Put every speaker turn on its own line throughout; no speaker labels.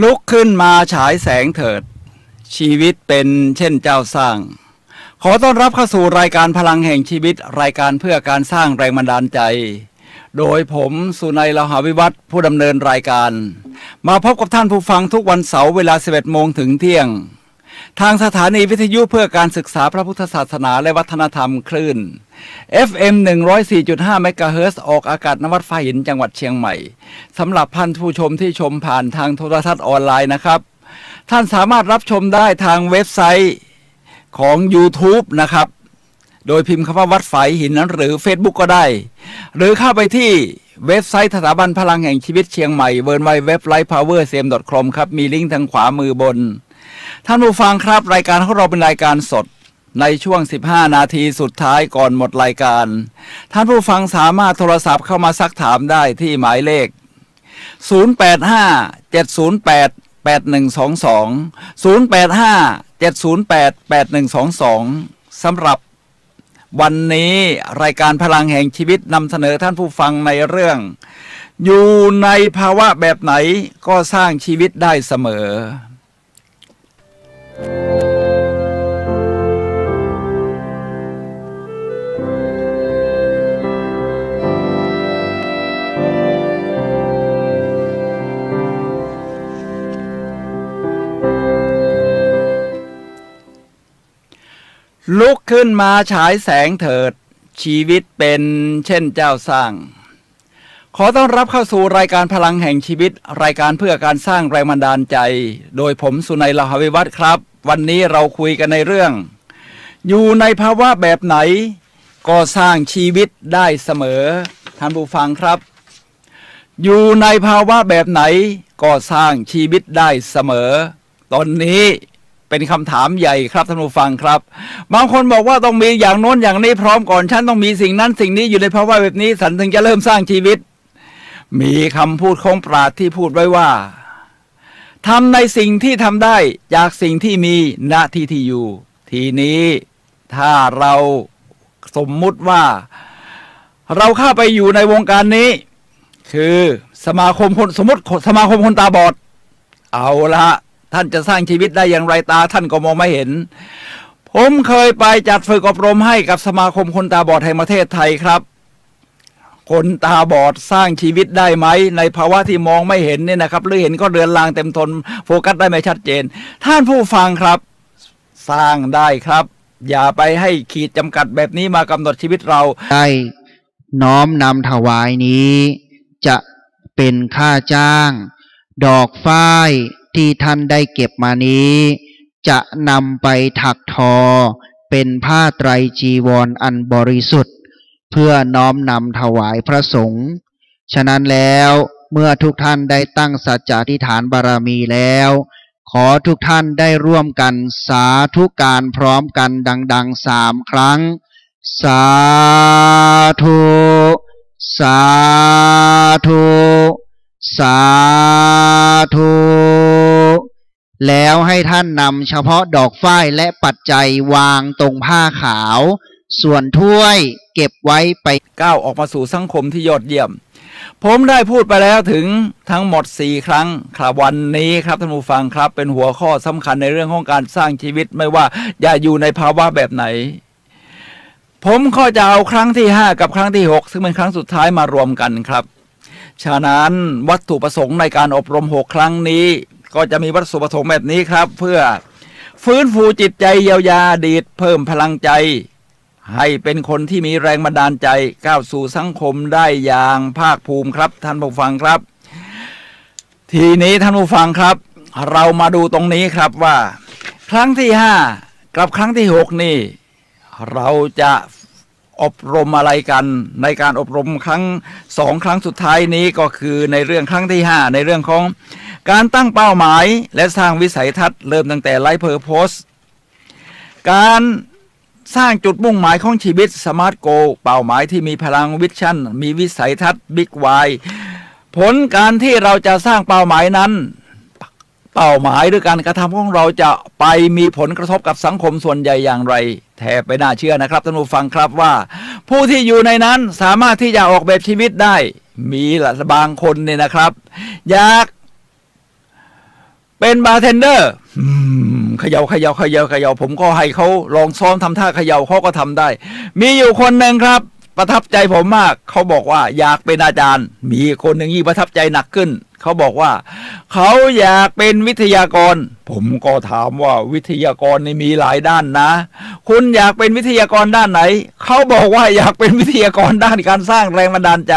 ลุกขึ้นมาฉายแสงเถิดชีวิตเป็นเช่นเจ้าสร้างขอต้อนรับเข้าสู่รายการพลังแห่งชีวิตรายการเพื่อการสร้างแรงบันดาลใจโดยผมสุนัย ลหาวิวัฒน์ผู้ดำเนินรายการมาพบกับท่านผู้ฟังทุกวันเสาร์เวลา 11 โมงถึงเที่ยงทางสถานีวิทยุเพื่อการศึกษาพระพุทธศาสนาและวัฒนธรรมคลื่น FM 104.5 เมกะเฮิรตซ์ออกอากาศณวัดฟ้าหินจังหวัดเชียงใหม่สำหรับท่านผู้ชมที่ชมผ่านทางโทรทัศน์ออนไลน์นะครับท่านสามารถรับชมได้ทางเว็บไซต์ของ YouTube นะครับโดยพิมพ์คำว่าวัดฝายหินนั้นหรือ Facebook ก็ได้หรือเข้าไปที่เว็บไซต์สถาบันพลังแห่งชีวิตเชียงใหม่ www.lightpowercm.com ครับมีลิงก์ทางขวามือบนท่านผู้ฟังครับรายการของเราเป็นรายการสดในช่วง15นาทีสุดท้ายก่อนหมดรายการท่านผู้ฟังสามารถโทรศัพท์เข้ามาซักถามได้ที่หมายเลข0857088122 สำหรับวันนี้รายการพลังแห่งชีวิตนำเสนอท่านผู้ฟังในเรื่องอยู่ในภาวะแบบไหนก็สร้างชีวิตได้เสมอลุกขึ้นมาฉายแสงเถิดชีวิตเป็นเช่นเจ้าสร้างขอต้อนรับเข้าสู่รายการพลังแห่งชีวิตรายการเพื่อการสร้างแรงบันดาลใจโดยผมสุนัย ลหาวิวัฒน์ครับวันนี้เราคุยกันในเรื่องอยู่ในภาวะแบบไหนก็สร้างชีวิตได้เสมอท่านผู้ฟังครับอยู่ในภาวะแบบไหนก็สร้างชีวิตได้เสมอตอนนี้เป็นคำถามใหญ่ครับท่านผู้ฟังครับบางคนบอกว่าต้องมีอย่างโน้นอย่างนี้พร้อมก่อนฉันต้องมีสิ่งนั้นสิ่งนี้อยู่ในภาวะแบบนี้ฉันถึงจะเริ่มสร้างชีวิตมีคำพูดของปราชญ์ที่พูดไว้ว่าทำในสิ่งที่ทำได้จากสิ่งที่มีณที่ที่อยู่ทีนี้ถ้าเราสมมุติว่าเราเข้าไปอยู่ในวงการนี้คือสมาคมคนสมมติสมาคมคนตาบอดเอาละท่านจะสร้างชีวิตได้อย่างไรตาท่านก็มองไม่เห็นผมเคยไปจัดฝึกอบรมให้กับสมาคมคนตาบอดแห่งประเทศไทยครับคนตาบอดสร้างชีวิตได้ไหมในภาวะที่มองไม่เห็นเนี่ยนะครับหรือเห็นก็เรือนรางเต็มทนโฟกัสได้ไม่ชัดเจนท่านผู้ฟังครับสร้างได้ครับอย่าไปให้ขีดจำกัดแบบนี้มากำหนดชีวิตเรา
ได้น้อมนำถวายนี้จะเป็นค่าจ้างดอกฝ้ายที่ท่านได้เก็บมานี้จะนำไปถักทอเป็นผ้าไตรจีวรอันบริสุทธิ์เพื่อน้อมนำถวายพระสงฆ์ฉะนั้นแล้วเมื่อทุกท่านได้ตั้งสัจจะอธิษฐานบารมีแล้วขอทุกท่านได้ร่วมกันสาธุการพร้อมกันดังๆ3 ครั้งสาธุสาธุสาธุแล้วให้ท่านนำเฉพาะดอกฝ้ายและปัจจัยวางตรงผ้าขาวส่วนถ้วยเก็บไว้ไป
ก้าวออกมาสู่สังคมที่ยอดเยี่ยมผมได้พูดไปแล้วถึงทั้งหมด4 ครั้งครับวันนี้ครับท่านผู้ฟังครับเป็นหัวข้อสำคัญในเรื่องของการสร้างชีวิตไม่ว่าอย่าอยู่ในภาวะแบบไหนผมก็จะเอาครั้งที่5กับครั้งที่6ซึ่งเป็นครั้งสุดท้ายมารวมกันครับฉะนั้นวัตถุประสงค์ในการอบรม6 ครั้งนี้ก็จะมีวัตถุประสงค์แบบนี้ครับเพื่อฟื้นฟูจิตใจเยียวยาอดีตเพิ่มพลังใจให้เป็นคนที่มีแรงบันดาลใจก้าวสู่สังคมได้อย่างภาคภูมิครับท่านผู้ฟังครับทีนี้ท่านผู้ฟังครับเรามาดูตรงนี้ครับว่าครั้งที่5กับครั้งที่6นี่เราจะอบรมอะไรกันในการอบรมครั้ง2 ครั้งสุดท้ายนี้ก็คือในเรื่องครั้งที่5ในเรื่องของการตั้งเป้าหมายและสร้างวิสัยทัศน์เริ่มตั้งแต่ไลฟ์เพอร์โพสการสร้างจุดมุ่งหมายของชีวิตสมาร์ทโกเป้าหมายที่มีพลังวิชั่นมีวิสัยทัศน์บิ๊กวายผลการที่เราจะสร้างเป้าหมายนั้นเป้าหมายหรือการกระทำของเราจะไปมีผลกระทบกับสังคมส่วนใหญ่อย่างไรแทบไม่น่าเชื่อนะครับท่านผู้ฟังครับว่าผู้ที่อยู่ในนั้นสามารถที่จะออกแบบชีวิตได้มีบางคนเนี่ยนะครับอยาก เป็นบาร์เทนเดอร์เขย่าเขย่าเขย่าเขย่าผมก็ให้เขาลองซ้อมทำท่าเขย่าเขาก็ทำได้มีอยู่คนหนึ่งครับประทับใจผมมากเขาบอกว่าอยากเป็นอาจารย์มีคนหนึ่งยิ่งประทับใจหนักขึ้นเขาบอกว่าเขาอยากเป็นวิทยากรผมก็ถามว่าวิทยากรนี่มีหลายด้านนะคุณอยากเป็นวิทยากรด้านไหนเขาบอกว่าอยากเป็นวิทยากรด้านการสร้างแรงบันดาลใจ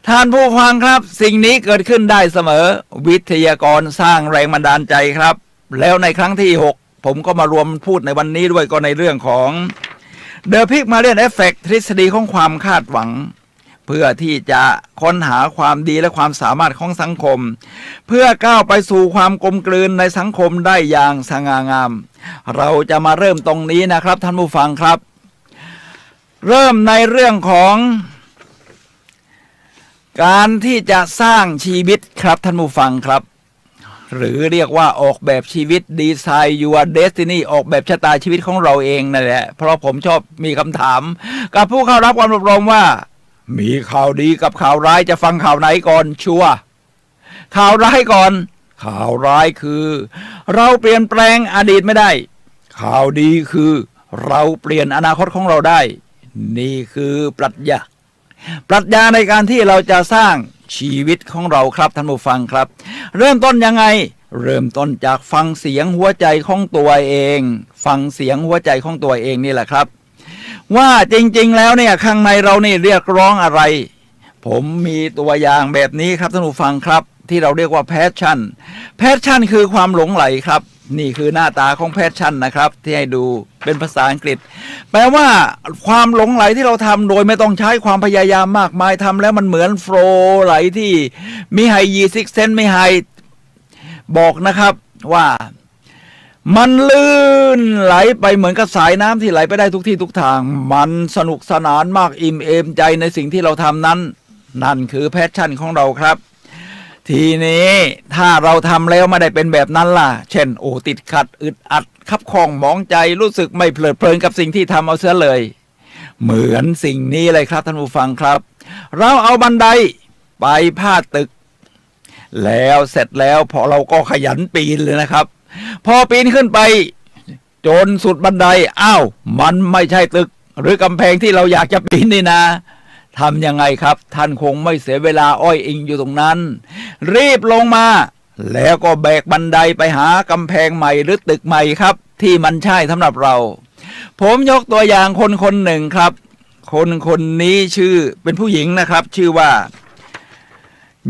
ท่านผู้ฟังครับสิ่งนี้เกิดขึ้นได้เสมอวิทยากรสร้างแรงบันดาลใจครับแล้วในครั้งที่6ผมก็มารวมพูดในวันนี้ด้วยก็ในเรื่องของThe Pygmalion Effect ทฤษฎีของความคาดหวังเพื่อที่จะค้นหาความดีและความสามารถของสังคมเพื่อก้าวไปสู่ความกลมกลืนในสังคมได้อย่างสง่างามเราจะมาเริ่มตรงนี้นะครับท่านผู้ฟังครับเริ่มในเรื่องของการที่จะสร้างชีวิตครับท่านผู้ฟังครับหรือเรียกว่าออกแบบชีวิต Design Your Destiny ออกแบบชะตาชีวิตของเราเองนั่นแหละเพราะผมชอบมีคำถามกับผู้เข้ารับการอบรมว่ามีข่าวดีกับข่าวร้ายจะฟังข่าวไหนก่อนชัวร์ข่าวร้ายก่อนข่าวร้ายคือเราเปลี่ยนแปลงอดีตไม่ได้ข่าวดีคือเราเปลี่ยนอนาคตของเราได้นี่คือปรัชญาในการที่เราจะสร้างชีวิตของเราครับท่านผู้ฟังครับเริ่มต้นยังไงเริ่มต้นจากฟังเสียงหัวใจของตัวเองฟังเสียงหัวใจของตัวเองนี่แหละครับว่าจริงๆแล้วเนี่ยข้างในเรานี่เรียกร้องอะไรผมมีตัวอย่างแบบนี้ครับท่านผู้ฟังครับที่เราเรียกว่าแพชชั่นคือความหลงไหลครับนี่คือหน้าตาของแพชชั่นนะครับที่ให้ดูเป็นภาษาอังกฤษแปลว่าความหลงไหลที่เราทำโดยไม่ต้องใช้ความพยายามมากมายทำแล้วมันเหมือนโฟลว์ไหลที่มิไฮยีซิกเซนมิไฮบอกนะครับว่ามันลื่นไหลไปเหมือนกับสายน้ำที่ไหลไปได้ทุกที่ทุกทางมันสนุกสนานมากอิ่มเอมใจในสิ่งที่เราทำนั้นนั่นคือแพชชั่นของเราครับทีนี้ถ้าเราทำแล้วไม่ได้เป็นแบบนั้นล่ะเช่นติดขัดอึดอัดคับข้องหมองใจรู้สึกไม่เพลิดเพลินกับสิ่งที่ทำเอาเสียเลยเหมือนสิ่งนี้เลยครับท่านผู้ฟังครับเราเอาบันไดไปพาดตึกแล้วเสร็จแล้วพอเราก็ขยันปีนเลยนะครับพอปีนขึ้นไปจนสุดบันไดมันไม่ใช่ตึกหรือกำแพงที่เราอยากจะปีนนี่นะทำยังไงครับท่านคงไม่เสียเวลาอ้อยอิงอยู่ตรงนั้นรีบลงมาแล้วก็แบกบันไดไปหากำแพงใหม่หรือตึกใหม่ครับที่มันใช่สำหรับเราผมยกตัวอย่างคนหนึ่งครับคนนี้ชื่อเป็นผู้หญิงนะครับชื่อว่า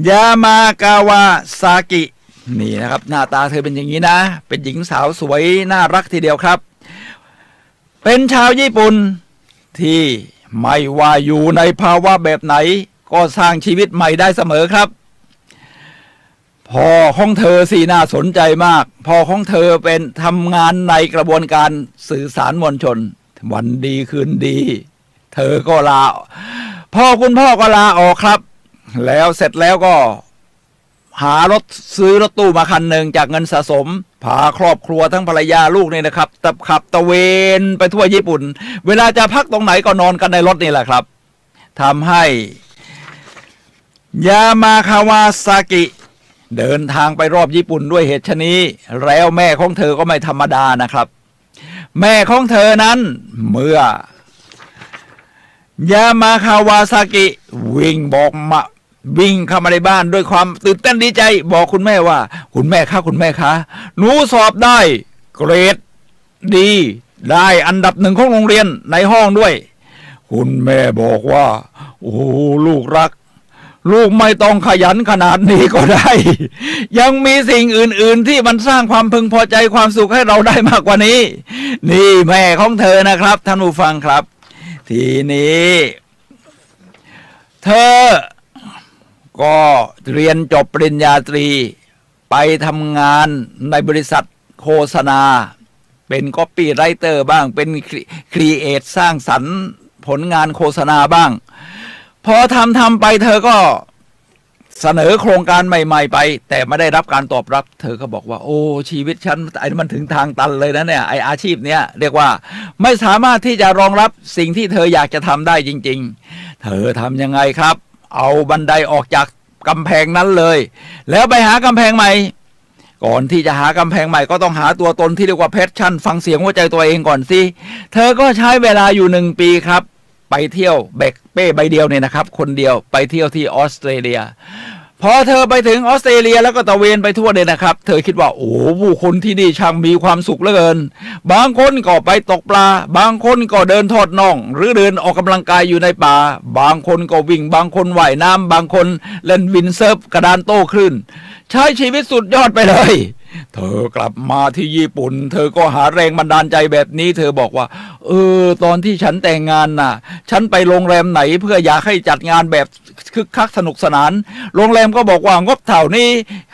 ยามากาวาซากินี่นะครับหน้าตาเธอเป็นอย่างนี้นะเป็นหญิงสาวสวยน่ารักทีเดียวครับเป็นชาวญี่ปุ่นที่ไม่ว่าอยู่ในภาวะแบบไหนก็สร้างชีวิตใหม่ได้เสมอครับพ่อของเธอสิน่าสนใจมากพ่อของเธอเป็นทำงานในกระบวนการสื่อสารมวลชนวันดีคืนดีเธอก็คุณพ่อก็ลาออกครับแล้วเสร็จแล้วก็ซื้อรถตู้มาคันหนึ่งจากเงินสะสมพาครอบครัวทั้งภรรยาลูกนี่นะครับขับตะเวนไปทั่วญี่ปุ่นเวลาจะพักตรงไหนก็นอนกันในรถนี่แหละครับทำให้ยามาคาวาซากิเดินทางไปรอบญี่ปุ่นด้วยเหตุชนี้แล้วแม่ของเธอก็ไม่ธรรมดานะครับแม่ของเธอนั้นเมื่อยามาคาวาซากิวิ่งเข้ามาในบ้านด้วยความตื่นเต้นดีใจบอกคุณแม่ว่าคุณแม่คะหนูสอบได้เกรดดีได้อันดับ1ของโรงเรียนในห้องด้วยคุณแม่บอกว่าโอ้ลูกรักลูกไม่ต้องขยันขนาดนี้ก็ได้ยังมีสิ่งอื่นๆที่มันสร้างความพึงพอใจความสุขให้เราได้มากกว่านี้นี่แม่ของเธอนะครับท่านผู้ฟังครับทีนี้เธอก็เรียนจบปริญญาตรีไปทำงานในบริษัทโฆษณาเป็นก๊อปปี้ไรเตอร์บ้างเป็นครีเอทสร้างสรรค์ผลงานโฆษณาบ้างพอทำไปเธอก็เสนอโครงการใหม่ๆไปแต่ไม่ได้รับการตอบรับเธอก็บอกว่าโอ้ชีวิตฉันมันถึงทางตันเลยนะเนี่ยอาชีพเนี้ยเรียกว่าไม่สามารถที่จะรองรับสิ่งที่เธออยากจะทำได้จริงๆเธอทำยังไงครับเอาบันไดออกจากกำแพงนั้นเลยแล้วไปหากำแพงใหม่ ก่อนที่จะหากำแพงใหม่ก็ต้องหาตัวตนที่เรียกว่าแพชชั่นฟังเสียงหัวใจตัวเองก่อนสิเธอก็ใช้เวลาอยู่1 ปีครับไปเที่ยวแบกเป้ใบเดียวเนี่ยนะครับคนเดียวไปเที่ยวที่ออสเตรเลียพอเธอไปถึงออสเตรเลียแล้วก็ตะเวนไปทั่วเลยนะครับเธอคิดว่าโอ้ผู้คนที่นี่ช่างมีความสุขเหลือเกินบางคนก็ไปตกปลาบางคนก็เดินทอดน่องหรือเดินออกกำลังกายอยู่ในป่าบางคนก็วิ่งบางคนว่ายน้ำบางคนเล่นวินเซิร์ฟกระดานโต้คลื่นใช้ชีวิตสุดยอดไปเลยเธอกลับมาที่ญี่ปุ่นเธอก็หาแรงบันดาลใจแบบนี้เธอบอกว่าตอนที่ฉันแต่งงานน่ะฉันไปโรงแรมไหนเพื่ออยากให้จัดงานแบบคึกคักสนุกสนานโรงแรมก็บอกว่างบเท่านี้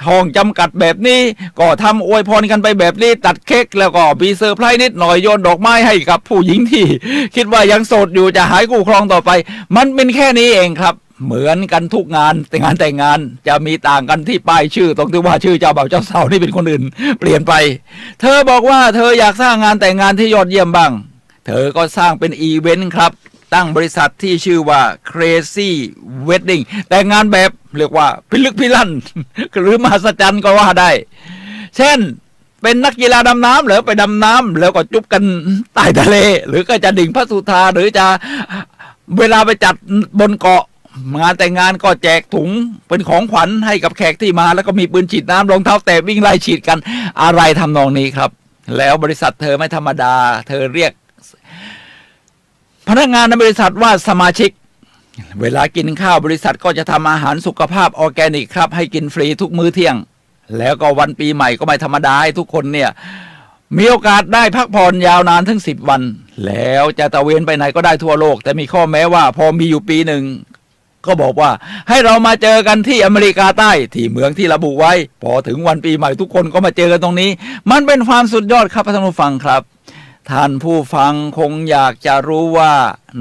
ห้องจำกัดแบบนี้ก็ทำอวยพรกันไปแบบนี้ตัดเค้กแล้วก็มีเซอร์ไพรส์นิดหน่อยโยนดอกไม้ให้กับผู้หญิงที่คิดว่ายังโสดอยู่จะหายคู่ครองต่อไปมันเป็นแค่นี้เองครับเหมือนกันทุกงานแต่งงานจะมีต่างกันที่ป้ายชื่อตรงที่ว่าชื่อเจ้าบ่าวเจ้าสาวนี่เป็นคนอื่นเปลี่ยนไปเธอบอกว่าเธออยากสร้างงานแต่งงานที่ยอดเยี่ยมบ้างเธอก็สร้างเป็นอีเวนต์ครับตั้งบริษัทที่ชื่อว่า Crazy Wedding แต่งงานแบบเรียกว่าพิลึกพิลั่นหรือมหัศจรรย์ก็ว่าได้เช่นเป็นนักกีฬาดำน้ำหรือไปดำน้ำแล้วก็จุ๊บกันใต้ทะเลหรือก็จะดิ่งพระสุธาหรือจะเวลาไปจัดบนเกาะงานแต่งงานก็แจกถุงเป็นของขวัญให้กับแขกที่มาแล้วก็มีปืนฉีดน้ำรองเท้าแตะวิ่งไล่ฉีดกันอะไรทำนองนี้ครับแล้วบริษัทเธอไม่ธรรมดาเธอเรียกพนักงานในบริษัทว่าสมาชิกเวลากินข้าวบริษัทก็จะทำอาหารสุขภาพออร์แกนิกครับให้กินฟรีทุกมื้อเที่ยงแล้วก็วันปีใหม่ก็ไม่ธรรมดาให้ทุกคนเนี่ยมีโอกาสได้พักผ่อนยาวนานถึง10 วันแล้วจะตะเวนไปไหนก็ได้ทั่วโลกแต่มีข้อแม้ว่าพอมีอยู่ปีหนึ่งก็บอกว่าให้เรามาเจอกันที่อเมริกาใต้ที่เมืองที่ระบุไว้พอถึงวันปีใหม่ทุกคนก็มาเจอกันตรงนี้มันเป็นความสุดยอดครับท่านผู้ฟังครับท่านผู้ฟังคงอยากจะรู้ว่า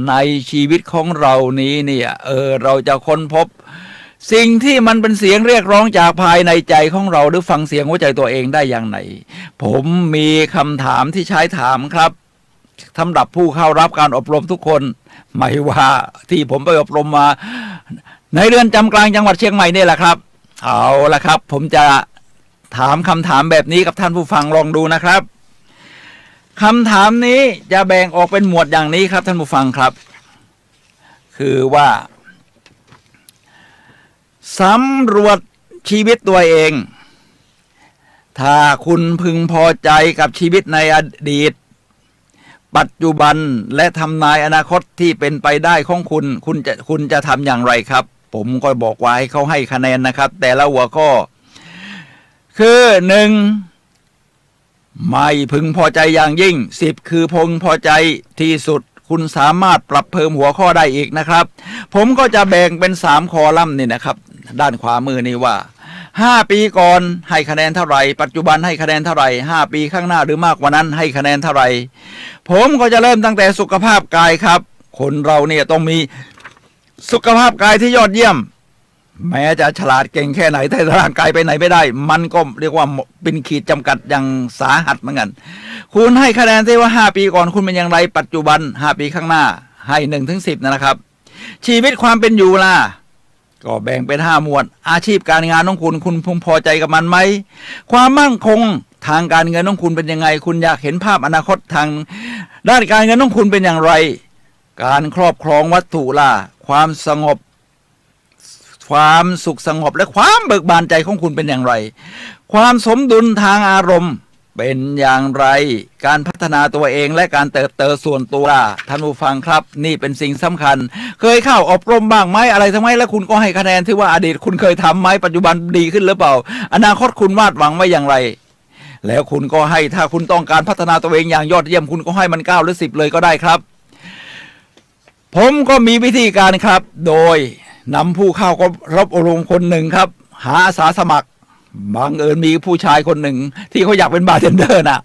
ในชีวิตของเรานี้เนี่ยเราจะค้นพบสิ่งที่มันเป็นเสียงเรียกร้องจากภายในใจของเราหรือฟังเสียงหัวใจตัวเองได้อย่างไรผมมีคำถามที่ใช้ถามครับสำหรับผู้เข้ารับการอบรมทุกคนไม่ว่าที่ผมไปอบรมมาในเรือนจำกลางจังหวัดเชียงใหม่นี่แหละครับเอาละครับผมจะถามคำถามแบบนี้กับท่านผู้ฟังลองดูนะครับคำถามนี้จะแบ่งออกเป็นหมวดอย่างนี้ครับท่านผู้ฟังครับคือว่าสำรวจชีวิตตัวเองถ้าคุณพึงพอใจกับชีวิตในอดีตปัจจุบันและทำนายอนาคตที่เป็นไปได้ของคุณจะทำอย่างไรครับผมก็บอกว่าให้เขาให้คะแนนนะครับแต่ละหัวข้อคือ1ไม่พึงพอใจอย่างยิ่ง10คือพึงพอใจที่สุดคุณสามารถปรับเพิ่มหัวข้อได้อีกนะครับผมก็จะแบ่งเป็น3คอลัมน์นี่นะครับด้านขวามือนี่ว่า5 ปีก่อนให้คะแนนเท่าไหร่ปัจจุบันให้คะแนนเท่าไหร่5 ปีข้างหน้าหรือมากกว่านั้นให้คะแนนเท่าไหร่ผมก็จะเริ่มตั้งแต่สุขภาพกายครับคนเราเนี่ยต้องมีสุขภาพกายที่ยอดเยี่ยมแม้จะฉลาดเก่งแค่ไหนแต่ร่างกายไปไหนไม่ได้มันก็เรียกว่าเป็นขีดจำกัดอย่างสาหัสเหมือนกันคุณให้คะแนนที่ว่า5 ปีก่อนคุณเป็นอย่างไรปัจจุบัน5 ปีข้างหน้าให้1 ถึง 10นะครับชีวิตความเป็นอยู่ล่ะก็แบ่งเป็น5 หมวดอาชีพการงานของคุณพึงพอใจกับมันไหมความมั่งคงทางการเงินของคุณเป็นยังไงคุณอยากเห็นภาพอนาคตทางด้านการเงินของคุณเป็นอย่างไรการครอบครองวัตถุล่ะความสงบความสุขสงบและความเบิกบานใจของคุณเป็นอย่างไรความสมดุลทางอารมณ์เป็นอย่างไรการพัฒนาตัวเองและการเติบโตส่วนตัวท่านผู้ฟังครับนี่เป็นสิ่งสำคัญเคยเข้าอบรมบ้างไหมอะไรทำไมแล้วคุณก็ให้คะแนนที่ว่าอดีตคุณเคยทำไหมปัจจุบันดีขึ้นหรือเปล่าอนาคตคุณวาดหวังไว้อย่างไรแล้วคุณก็ให้ถ้าคุณต้องการพัฒนาตัวเองอย่างยอดเยี่ยมคุณก็ให้มัน9 หรือ 10เลยก็ได้ครับผมก็มีวิธีการครับโดยนำผู้เข้ารับอบรมคนหนึ่งครับหาอาสาสมัครบังเอิญมีผู้ชายคนหนึ่งที่เขาอยากเป็นบาร์เทนเดอร์นะ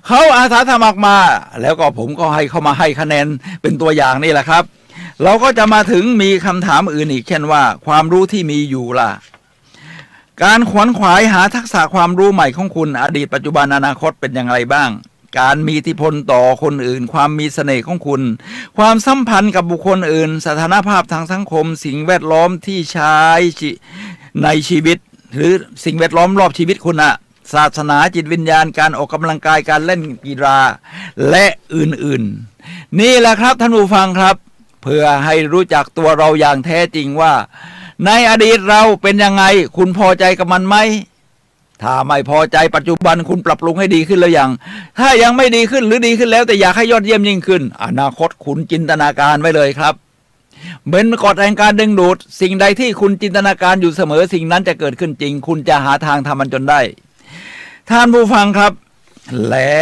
เขาอาสาสมัครมาแล้วก็ผมก็ให้เขามาให้คะแนนเป็นตัวอย่างนี่แหละครับเราก็จะมาถึงมีคำถามอื่นอีกเช่นว่าความรู้ที่มีอยู่ล่ะการขวนขวายหาทักษะความรู้ใหม่ของคุณอดีตปัจจุบันอนาคตเป็นอย่างไรบ้างการมีอิทธิพลต่อคนอื่นความมีเสน่ห์ของคุณความสัมพันธ์กับบุคคลอื่นสถานภาพทางสังคมสิ่งแวดล้อมที่ใช้ในชีวิตหรือสิ่งแวดล้อมรอบชีวิตคุณ ศาสนาจิตวิญญาณการออกกำลังกายการเล่นกีฬาและอื่นๆนี่แหละครับท่านผู้ฟังครับเพื่อให้รู้จักตัวเราอย่างแท้จริงว่าในอดีตเราเป็นยังไงคุณพอใจกับมันไหมถ้าไม่พอใจปัจจุบันคุณปรับปรุงให้ดีขึ้นแล้วยังถ้ายังไม่ดีขึ้นหรือดีขึ้นแล้วแต่อยากให้ยอดเยี่ยมยิ่งขึ้นอนาคตคุณจินตนาการไว้เลยครับเป็นกฎแห่งการดึงดูดสิ่งใดที่คุณจินตนาการอยู่เสมอสิ่งนั้นจะเกิดขึ้นจริงคุณจะหาทางทำมันจนได้ท่านผู้ฟังครับและ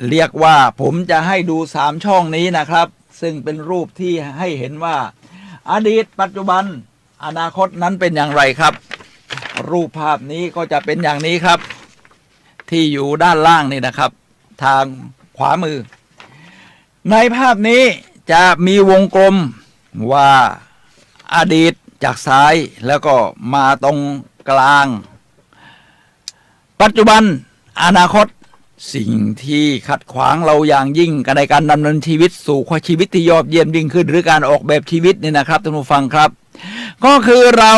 เรียกว่าผมจะให้ดู3ช่องนี้นะครับซึ่งเป็นรูปที่ให้เห็นว่าอดีตปัจจุบันอนาคตนั้นเป็นอย่างไรครับรูปภาพนี้ก็จะเป็นอย่างนี้ครับที่อยู่ด้านล่างนี่นะครับทางขวามือในภาพนี้จะมีวงกลมว่าอดีตจากซ้ายแล้วก็มาตรงกลางปัจจุบันอนาคตสิ่งที่ขัดขวางเราอย่างยิ่งกันในการดำเนินชีวิตสู่ความชีวิตที่ยอดเยี่ยมยิ่งขึ้นหรือการออกแบบชีวิตนี่นะครับท่านผู้ฟังครับก็คือเรา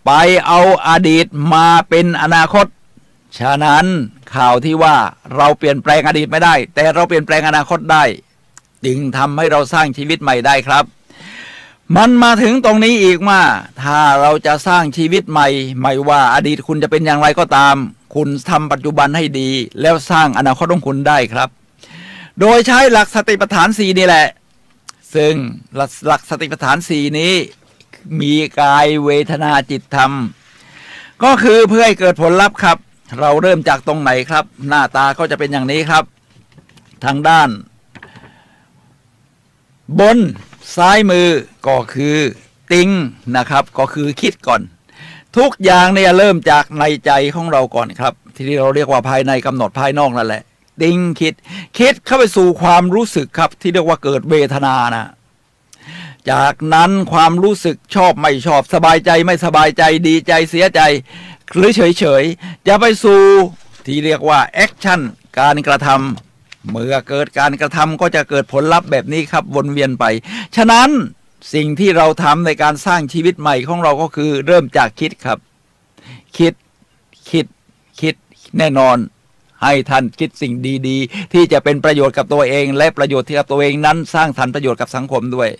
ไปเอาอดีตมาเป็นอนาคตฉะนั้นข่าวที่ว่าเราเปลี่ยนแปลงอดีตไม่ได้แต่เราเปลี่ยนแปลงอนาคตได้จึงทำให้เราสร้างชีวิตใหม่ได้ครับมันมาถึงตรงนี้อีกว่าถ้าเราจะสร้างชีวิตใหม่ไม่ว่าอดีตคุณจะเป็นอย่างไรก็ตามคุณทำปัจจุบันให้ดีแล้วสร้างอนาคตของคุณได้ครับโดยใช้หลักสติปัฏฐาน4นี่แหละซึ่งหลักสติปัฏฐาน4นี้มีกายเวทนาจิตธรรมก็คือเพื่อให้เกิดผลลัพธ์ครับเราเริ่มจากตรงไหนครับหน้าตาก็จะเป็นอย่างนี้ครับทางด้านบนซ้ายมือก็คือติ้งนะครับก็คือคิดก่อนทุกอย่างเนี่ยเริ่มจากในใจของเราก่อนครับที่เราเรียกว่าภายในกำหนดภายนอกนั่นแหละติ้งคิดเข้าไปสู่ความรู้สึกครับที่เรียกว่าเกิดเวทนานะจากนั้นความรู้สึกชอบไม่ชอบสบายใจไม่สบายใจดีใจเสียใจหรือเฉยจะไปสู่ที่เรียกว่าแอคชั่นการกระทำเมื่อเกิดการกระทำก็จะเกิดผลลัพธ์แบบนี้ครับวนเวียนไปฉะนั้นสิ่งที่เราทำในการสร้างชีวิตใหม่ของเราก็คือเริ่มจากคิดครับคิดแน่นอนให้ท่านคิดสิ่งดีๆที่จะเป็นประโยชน์กับตัวเองและประโยชน์ที่กับตัวเองนั้นสร้างสรรค์ประโยชน์กับสังคมด้วย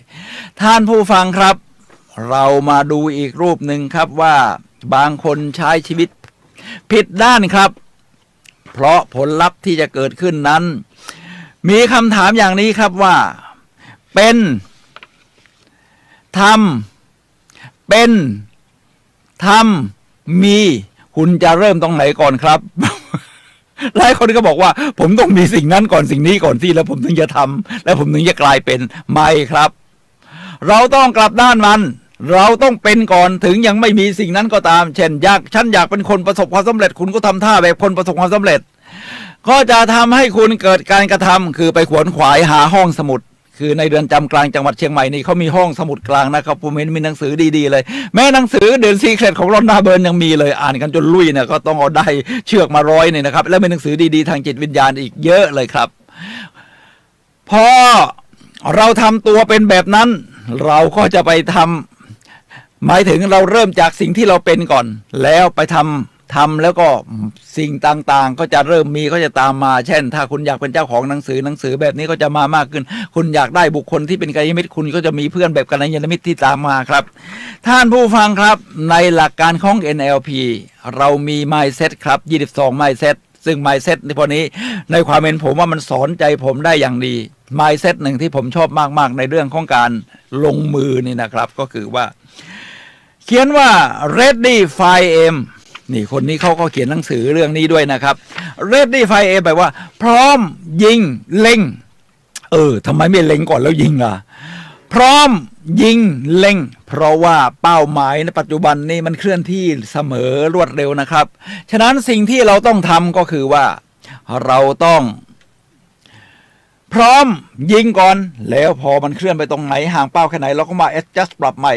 ท่านผู้ฟังครับเรามาดูอีกรูปหนึ่งครับว่าบางคนใช้ชีวิตผิดด้านครับเพราะผลลัพธ์ที่จะเกิดขึ้นนั้นมีคำถามอย่างนี้ครับว่าเป็นทำมีคุณจะเริ่มตรงไหนก่อนครับ หลายคนก็บอกว่าผมต้องมีสิ่งนั้นก่อนสิ่งนี้ก่อนที่แล้วผมถึงจะทำแล้วผมถึงจะกลายเป็นไม่ครับเราต้องกลับด้านมันเราต้องเป็นก่อนถึงยังไม่มีสิ่งนั้นก็ตามเช่นฉันอยากเป็นคนประสบความสำเร็จคุณก็ทำท่าแบบคนประสบความสำเร็จก็จะทำให้คุณเกิดการกระทำคือไปขวนขวายหาห้องสมุดคือในเรือนจำกลางจังหวัดเชียงใหม่นี่เขามีห้องสมุดกลางนะครับผมเห็นมีหนังสือดีๆเลยแม้หนังสือเดอะซีเคร็ตของรอนนาเบิร์นยังมีเลยอ่านกันจนลุยเนี่ยก็ต้องเอาได้เชือกมาร้อยเนี่ยนะครับแล้วมีหนังสือดีๆทางจิตวิญญาณอีกเยอะเลยครับพอเราทำตัวเป็นแบบนั้นเราก็จะไปทำหมายถึงเราเริ่มจากสิ่งที่เราเป็นก่อนแล้วไปทำแล้วก็สิ่งต่างๆก็จะเริ่มมีก็จะตามมาเช่นถ้าคุณอยากเป็นเจ้าของหนังสือแบบนี้ก็จะมามากขึ้นคุณอยากได้บุคคลที่เป็นกัลยาณมิตรคุณก็จะมีเพื่อนแบบกัลยาณมิตรที่ตามมาครับท่านผู้ฟังครับในหลักการของ NLP เรามี mindset ครับ22 mindset ซึ่ง mindset ในพวกนี้ในความเห็นผมว่ามันสอนใจผมได้อย่างดี mindset หนึ่งที่ผมชอบมากๆในเรื่องของการลงมือนี่นะครับก็คือว่าเขียนว่า ready fire aim นี่คนนี้เขาก็เขียนหนังสือเรื่องนี้ด้วยนะครับ ready fire aim แปลว่าพร้อมยิงเล็งทำไมไม่เล็งก่อนแล้วยิงล่ะพร้อมยิงเล็งเพราะว่าเป้าหมายในปัจจุบันนี้มันเคลื่อนที่เสมอรวดเร็วนะครับฉะนั้นสิ่งที่เราต้องทำก็คือว่าเราต้องพร้อมยิงก่อนแล้วพอมันเคลื่อนไปตรงไหนห่างเป้าแค่ไหนเราก็มา adjust ปรับใหม่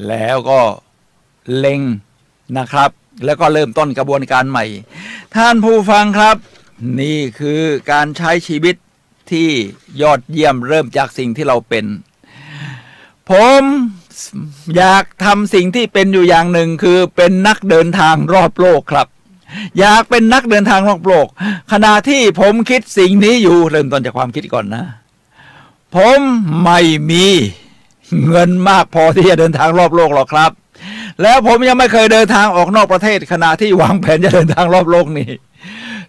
แล้วก็เล็งนะครับแล้วก็เริ่มต้นกระบวนการใหม่ท่านผู้ฟังครับนี่คือการใช้ชีวิตที่ยอดเยี่ยมเริ่มจากสิ่งที่เราเป็นผมอยากทำสิ่งที่เป็นอยู่อย่างหนึ่งคือเป็นนักเดินทางรอบโลกครับ อยากเป็นนักเดินทางรอบโลกขณะที่ผมคิดสิ่งนี้อยู่เริ่มต้นจากความคิดก่อนนะผมไม่มีเงินมากพอที่จะเดินทางรอบโลกหรอกครับแล้วผมยังไม่เคยเดินทางออกนอกประเทศขณะที่วางแผนจะเดินทางรอบโลกนี่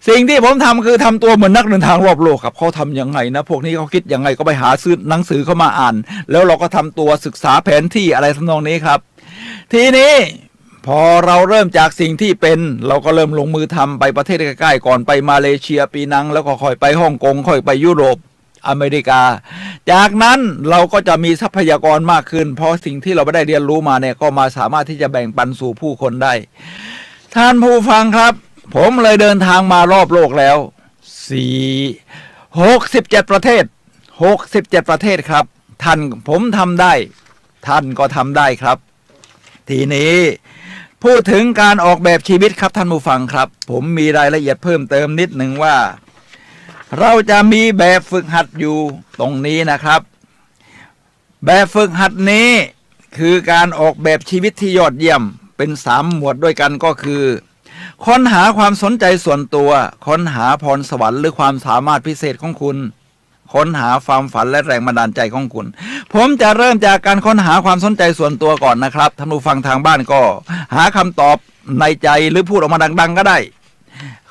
สิ่งที่ผมทำคือทำตัวเหมือนนักเดินทางรอบโลกครับเขาทำยังไงนะพวกนี้เขาคิดยังไงก็ไปหาซื้อหนังสือเข้ามาอ่านแล้วเราก็ทำตัวศึกษาแผนที่อะไรทำนองนี้ครับทีนี้พอเราเริ่มจากสิ่งที่เป็นเราก็เริ่มลงมือทำไปประเทศใกล้ๆก่อนไปมาเลเซียปีนังแล้วก็ค่อยไปฮ่องกงค่อยไปยุโรปอเมริกาจากนั้นเราก็จะมีทรัพยากรมากขึ้นเพราะสิ่งที่เราไม่ได้เรียนรู้มาเนี่ยก็มาสามารถที่จะแบ่งปันสู่ผู้คนได้ท่านผู้ฟังครับผมเลยเดินทางมารอบโลกแล้ว67 ประเทศ67 ประเทศครับท่านผมทำได้ท่านก็ทำได้ครับทีนี้พูดถึงการออกแบบชีวิตครับท่านผู้ฟังครับผมมีรายละเอียดเพิ่มเติมนิดหนึ่งว่าเราจะมีแบบฝึกหัดอยู่ตรงนี้นะครับแบบฝึกหัดนี้คือการออกแบบชีวิตที่ยอดเยี่ยมเป็น3 หมวดด้วยกันก็คือค้นหาความสนใจส่วนตัวค้นหาพรสวรรค์หรือความสามารถพิเศษของคุณค้นหาความฝันและแรงบันดาลใจของคุณผมจะเริ่มจากการค้นหาความสนใจส่วนตัวก่อนนะครับท่านผู้ฟังทางบ้านก็หาคำตอบในใจหรือพูดออกมาดังๆก็ได้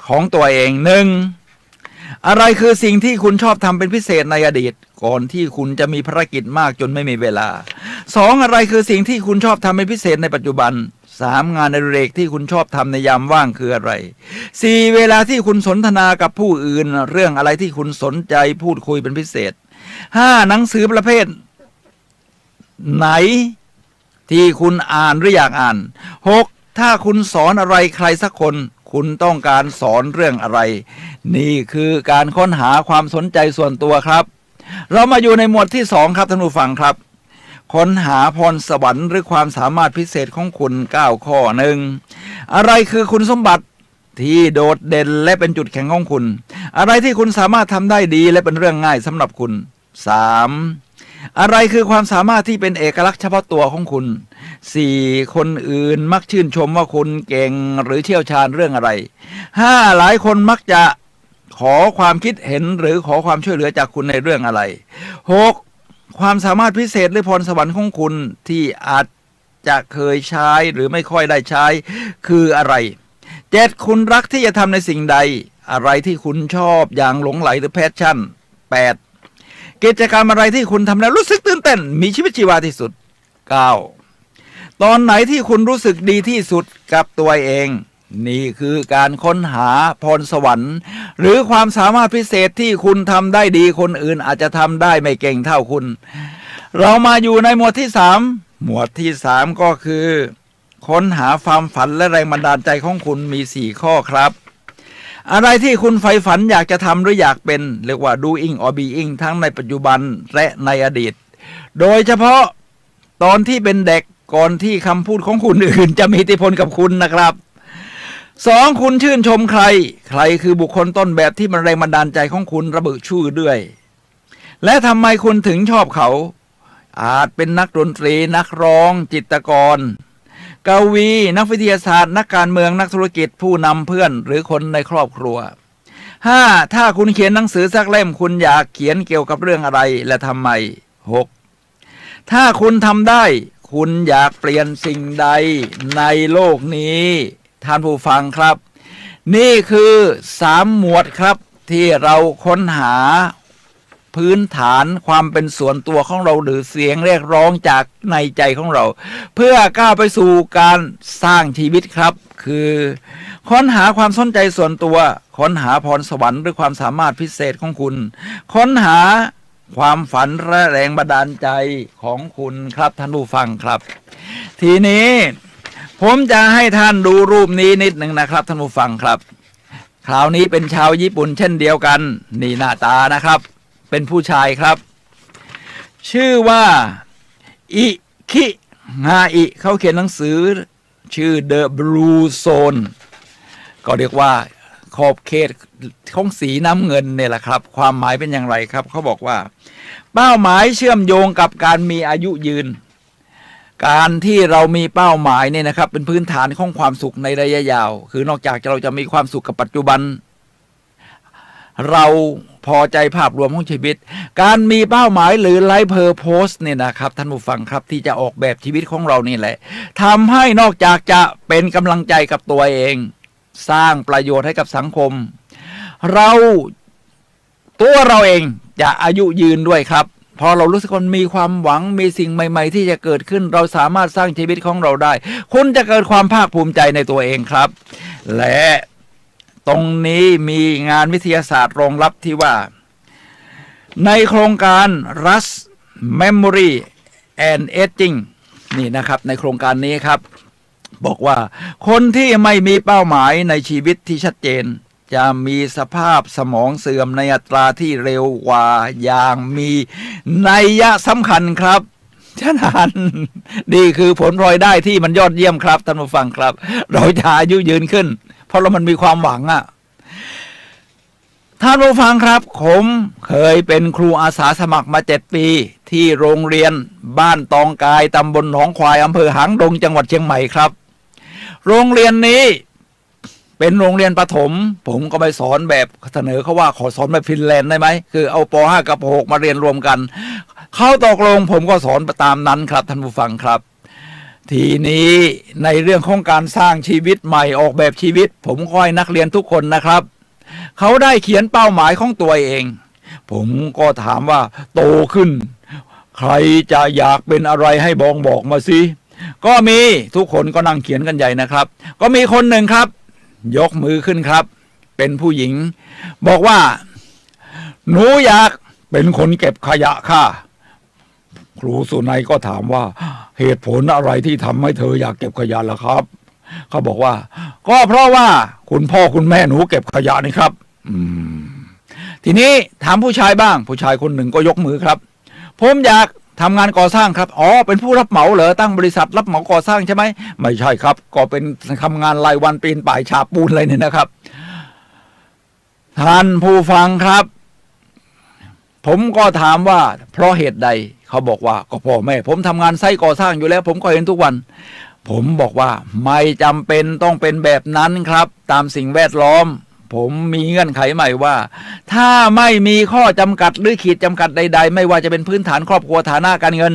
ของตัวเอง1อะไรคือสิ่งที่คุณชอบทำเป็นพิเศษในอดีตก่อนที่คุณจะมีภารกิจมากจนไม่มีเวลา2อะไรคือสิ่งที่คุณชอบทำเป็นพิเศษในปัจจุบัน3งานอดิเรกที่คุณชอบทำในยามว่างคืออะไร4เวลาที่คุณสนทนากับผู้อื่นเรื่องอะไรที่คุณสนใจพูดคุยเป็นพิเศษ5หนังสือประเภทไหนที่คุณอ่านหรืออยากอ่าน6ถ้าคุณสอนอะไรใครสักคนคุณต้องการสอนเรื่องอะไรนี่คือการค้นหาความสนใจส่วนตัวครับเรามาอยู่ในหมวดที่2ครับท่านผู้ฟังครับค้นหาพรสวรรค์หรือความสามารถพิเศษของคุณ9ข้ออะไรคือคุณสมบัติที่โดดเด่นและเป็นจุดแข็งของคุณอะไรที่คุณสามารถทำได้ดีและเป็นเรื่องง่ายสำหรับคุณ3อะไรคือความสามารถที่เป็นเอกลักษณ์เฉพาะตัวของคุณ4คนอื่นมักชื่นชมว่าคุณเก่งหรือเชี่ยวชาญเรื่องอะไร5หลายคนมักจะขอความคิดเห็นหรือขอความช่วยเหลือจากคุณในเรื่องอะไร6ความสามารถพิเศษหรือพรสวรรค์ของคุณที่อาจจะเคยใช้หรือไม่ค่อยได้ใช้คืออะไร7คุณรักที่จะทำในสิ่งใดอะไรที่คุณชอบอย่างหลงไหลหรือแพชชั่น8กิจกรรมอะไรที่คุณทำแล้วรู้สึกตื่นเต้นมีชีวิตชีวาที่สุด9ตอนไหนที่คุณรู้สึกดีที่สุดกับตัวเองนี่คือการค้นหาพรสวรรค์หรือความสามารถพิเศษที่คุณทำได้ดีคนอื่นอาจจะทำได้ไม่เก่งเท่าคุณเรามาอยู่ในหมวดที่3หมวดที่3ก็คือค้นหาความฝันและแรงบันดาลใจของคุณมี4ข้อครับอะไรที่คุณใฝ่ฝันอยากจะทำหรืออยากเป็นเรียกว่า doing or being ทั้งในปัจจุบันและในอดีตโดยเฉพาะตอนที่เป็นเด็กก่อนที่คำพูดของคุณอื่นจะมีอิทธิพลกับคุณนะครับ2คุณชื่นชมใครคือบุคคลต้นแบบที่มันแรงบันดาลใจของคุณระบุชื่อด้วยและทำไมคุณถึงชอบเขาอาจเป็นนักดนตรีนักร้องจิตรกรกวีนักวิทยาศาสตร์นักการเมืองนักธุรกิจผู้นำเพื่อนหรือคนในครอบครัว5ถ้าคุณเขียนหนังสือสักเล่มคุณอยากเขียนเกี่ยวกับเรื่องอะไรและทำไม6ถ้าคุณทำได้คุณอยากเปลี่ยนสิ่งใดในโลกนี้ท่านผู้ฟังครับนี่คือ3หมวดครับที่เราค้นหาพื้นฐานความเป็นส่วนตัวของเราหรือเสียงเรียกร้องจากในใจของเราเพื่อก้าวไปสู่การสร้างชีวิตครับคือค้นหาความสนใจส่วนตัวค้นหาพรสวรรค์หรือความสามารถพิเศษของคุณค้นหาความฝันและแรงบันดาลใจของคุณครับท่านผู้ฟังครับทีนี้ผมจะให้ท่านดูรูปนี้นิดหนึ่งนะครับท่านผู้ฟังครับคราวนี้เป็นชาวญี่ปุ่นเช่นเดียวกันนี่หน้าตานะครับเป็นผู้ชายครับชื่อว่าอิคิฮาอิเขาเขียนหนังสือชื่อ The Blue Zone ก็เรียกว่าขอบเขตของสีน้ำเงินเนี่ยแหละครับความหมายเป็นอย่างไรครับเขาบอกว่าเป้าหมายเชื่อมโยงกับการมีอายุยืน การที่เรามีเป้าหมายเนี่ยนะครับเป็นพื้นฐานของความสุขในระยะยาวคือนอกจากเราจะมีความสุขกับปัจจุบันเราพอใจภาพรวมของชีวิตการมีเป้าหมายหรือไลฟ์เพอร์โพสเนี่ยนะครับท่านผู้ฟังครับที่จะออกแบบชีวิตของเรานี่แหละทำให้นอกจากจะเป็นกำลังใจกับตัวเองสร้างประโยชน์ให้กับสังคมตัวเราเองจะอายุยืนด้วยครับพอเรารู้สึกว่ามีความหวังมีสิ่งใหม่ๆที่จะเกิดขึ้นเราสามารถสร้างชีวิตของเราได้คุณจะเกิดความภาคภูมิใจในตัวเองครับและตรงนี้มีงานวิทยาศาสตร์รองรับที่ว่าในโครงการ Rust Memory and Aging นี่นะครับในโครงการนี้ครับบอกว่าคนที่ไม่มีเป้าหมายในชีวิตที่ชัดเจนจะมีสภาพสมองเสื่อมในอัตราที่เร็วกว่าอย่างมีนัยยะสำคัญครับฉะนั้นนี่คือผลพลอยได้ที่มันยอดเยี่ยมครับท่านผู้ฟังครับเราจะอายุยืนขึ้นเพราะมันมีความหวังอ่ะท่านผู้ฟังครับผมเคยเป็นครูอาสาสมัครมา7 ปีที่โรงเรียนบ้านตองกายตำบลหนองควายอำเภอหางดงจังหวัดเชียงใหม่ครับโรงเรียนนี้เป็นโรงเรียนประถมผมก็ไปสอนแบบเสนอเขาว่าขอสอนแบบฟินแลนด์ได้ไหมคือเอาป.5 กับป.6 มาเรียนรวมกันเขาตกลงผมก็สอนตามนั้นครับท่านผู้ฟังครับทีนี้ในเรื่องของการสร้างชีวิตใหม่ออกแบบชีวิตผมก็ให้นักเรียนทุกคนนะครับเขาได้เขียนเป้าหมายของตัวเองผมก็ถามว่าโตขึ้นใครจะอยากเป็นอะไรให้บอกมาสิก็มีทุกคนก็นั่งเขียนกันใหญ่นะครับก็มีคนหนึ่งครับยกมือขึ้นครับเป็นผู้หญิงบอกว่าหนูอยากเป็นคนเก็บขยะค่ะครูสุนัยก็ถามว่าเหตุผลอะไรที่ทำให้เธออยากเก็บขยะล่ะครับเขาบอกว่าก็เพราะว่าคุณพ่อคุณแม่หนูเก็บขยะนี่ครับทีนี้ถามผู้ชายบ้างผู้ชายคนหนึ่งก็ยกมือครับผมอยากทำงานก่อสร้างครับอ๋อเป็นผู้รับเหมาเหรอตั้งบริษัทรับเหมาก่อสร้างใช่ไหมไม่ใช่ครับก็เป็นทำงานรายวันปีนป่ายฉาบปูนอะไรเนี่ยนะครับท่านผู้ฟังครับผมก็ถามว่าเพราะเหตุใดเขาบอกว่าก็พ่อแม่ผมทำงานไซต์ก่อสร้างอยู่แล้วผมก็เห็นทุกวันผมบอกว่าไม่จำเป็นต้องเป็นแบบนั้นครับตามสิ่งแวดล้อมผมมีเงื่อนไขใหม่ว่าถ้าไม่มีข้อจำกัดหรือขีดจำกัดใดๆไม่ว่าจะเป็นพื้นฐานครอบครัวฐานะการเงิน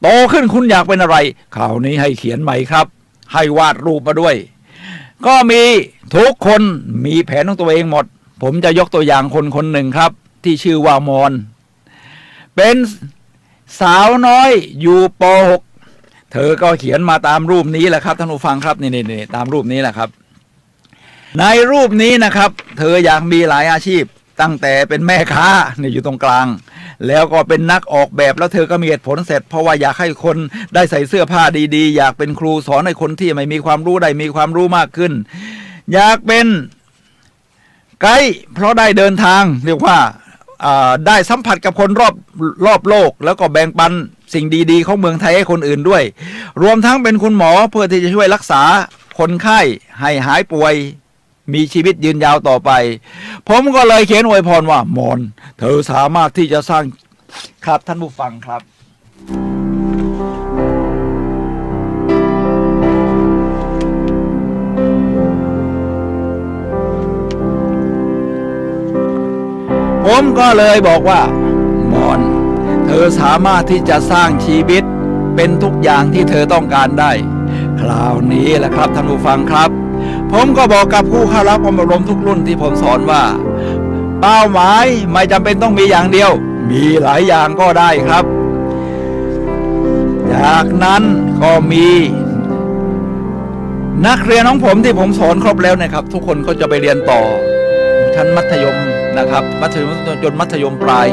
โตขึ้นคุณอยากเป็นอะไรคราวนี้ให้เขียนใหม่ครับให้วาดรูปมาด้วยก็มีทุกคนมีแผนของตัวเองหมดผมจะยกตัวอย่างคนหนึ่งครับที่ชื่อว่ามอนเป็นสาวน้อยอยู่ป.6 เธอก็เขียนมาตามรูปนี้แหละครับท่านผู้ฟังครับนี่ตามรูปนี้แหละครับในรูปนี้นะครับเธออยากมีหลายอาชีพตั้งแต่เป็นแม่ค้าเนี่ยอยู่ตรงกลางแล้วก็เป็นนักออกแบบแล้วเธอก็มีเหตุผลเสร็จเพราะว่าอยากให้คนได้ใส่เสื้อผ้าดีๆอยากเป็นครูสอนให้คนที่ไม่มีความรู้ได้มีความรู้มากขึ้นอยากเป็นไกด์เพราะได้เดินทางเรียกว่าได้สัมผัสกับคนรอบโลกแล้วก็แบ่งปันสิ่งดีๆของเมืองไทยให้คนอื่นด้วยรวมทั้งเป็นคุณหมอเพื่อที่จะช่วยรักษาคนไข้ให้หายป่วยมีชีวิตยืนยาวต่อไปผมก็เลยเขียนอวยพรว่ามอนเธอสามารถที่จะสร้างครับท่านผู้ฟังครับผมก็เลยบอกว่ามอนเธอสามารถที่จะสร้างชีวิตเป็นทุกอย่างที่เธอต้องการได้คราวนี้แหละครับท่านผู้ฟังครับผมก็บอกกับผู้เข้ารับอบรมทุกรุ่นที่ผมสอนว่าเป้าหมายไม่จำเป็นต้องมีอย่างเดียวมีหลายอย่างก็ได้ครับจากนั้นก็มีนักเรียนของผมที่ผมสอนครบแล้วนะครับทุกคนก็จะไปเรียนต่อชั้นมัธยมนะครับมัธยมจนมัธยมปลาย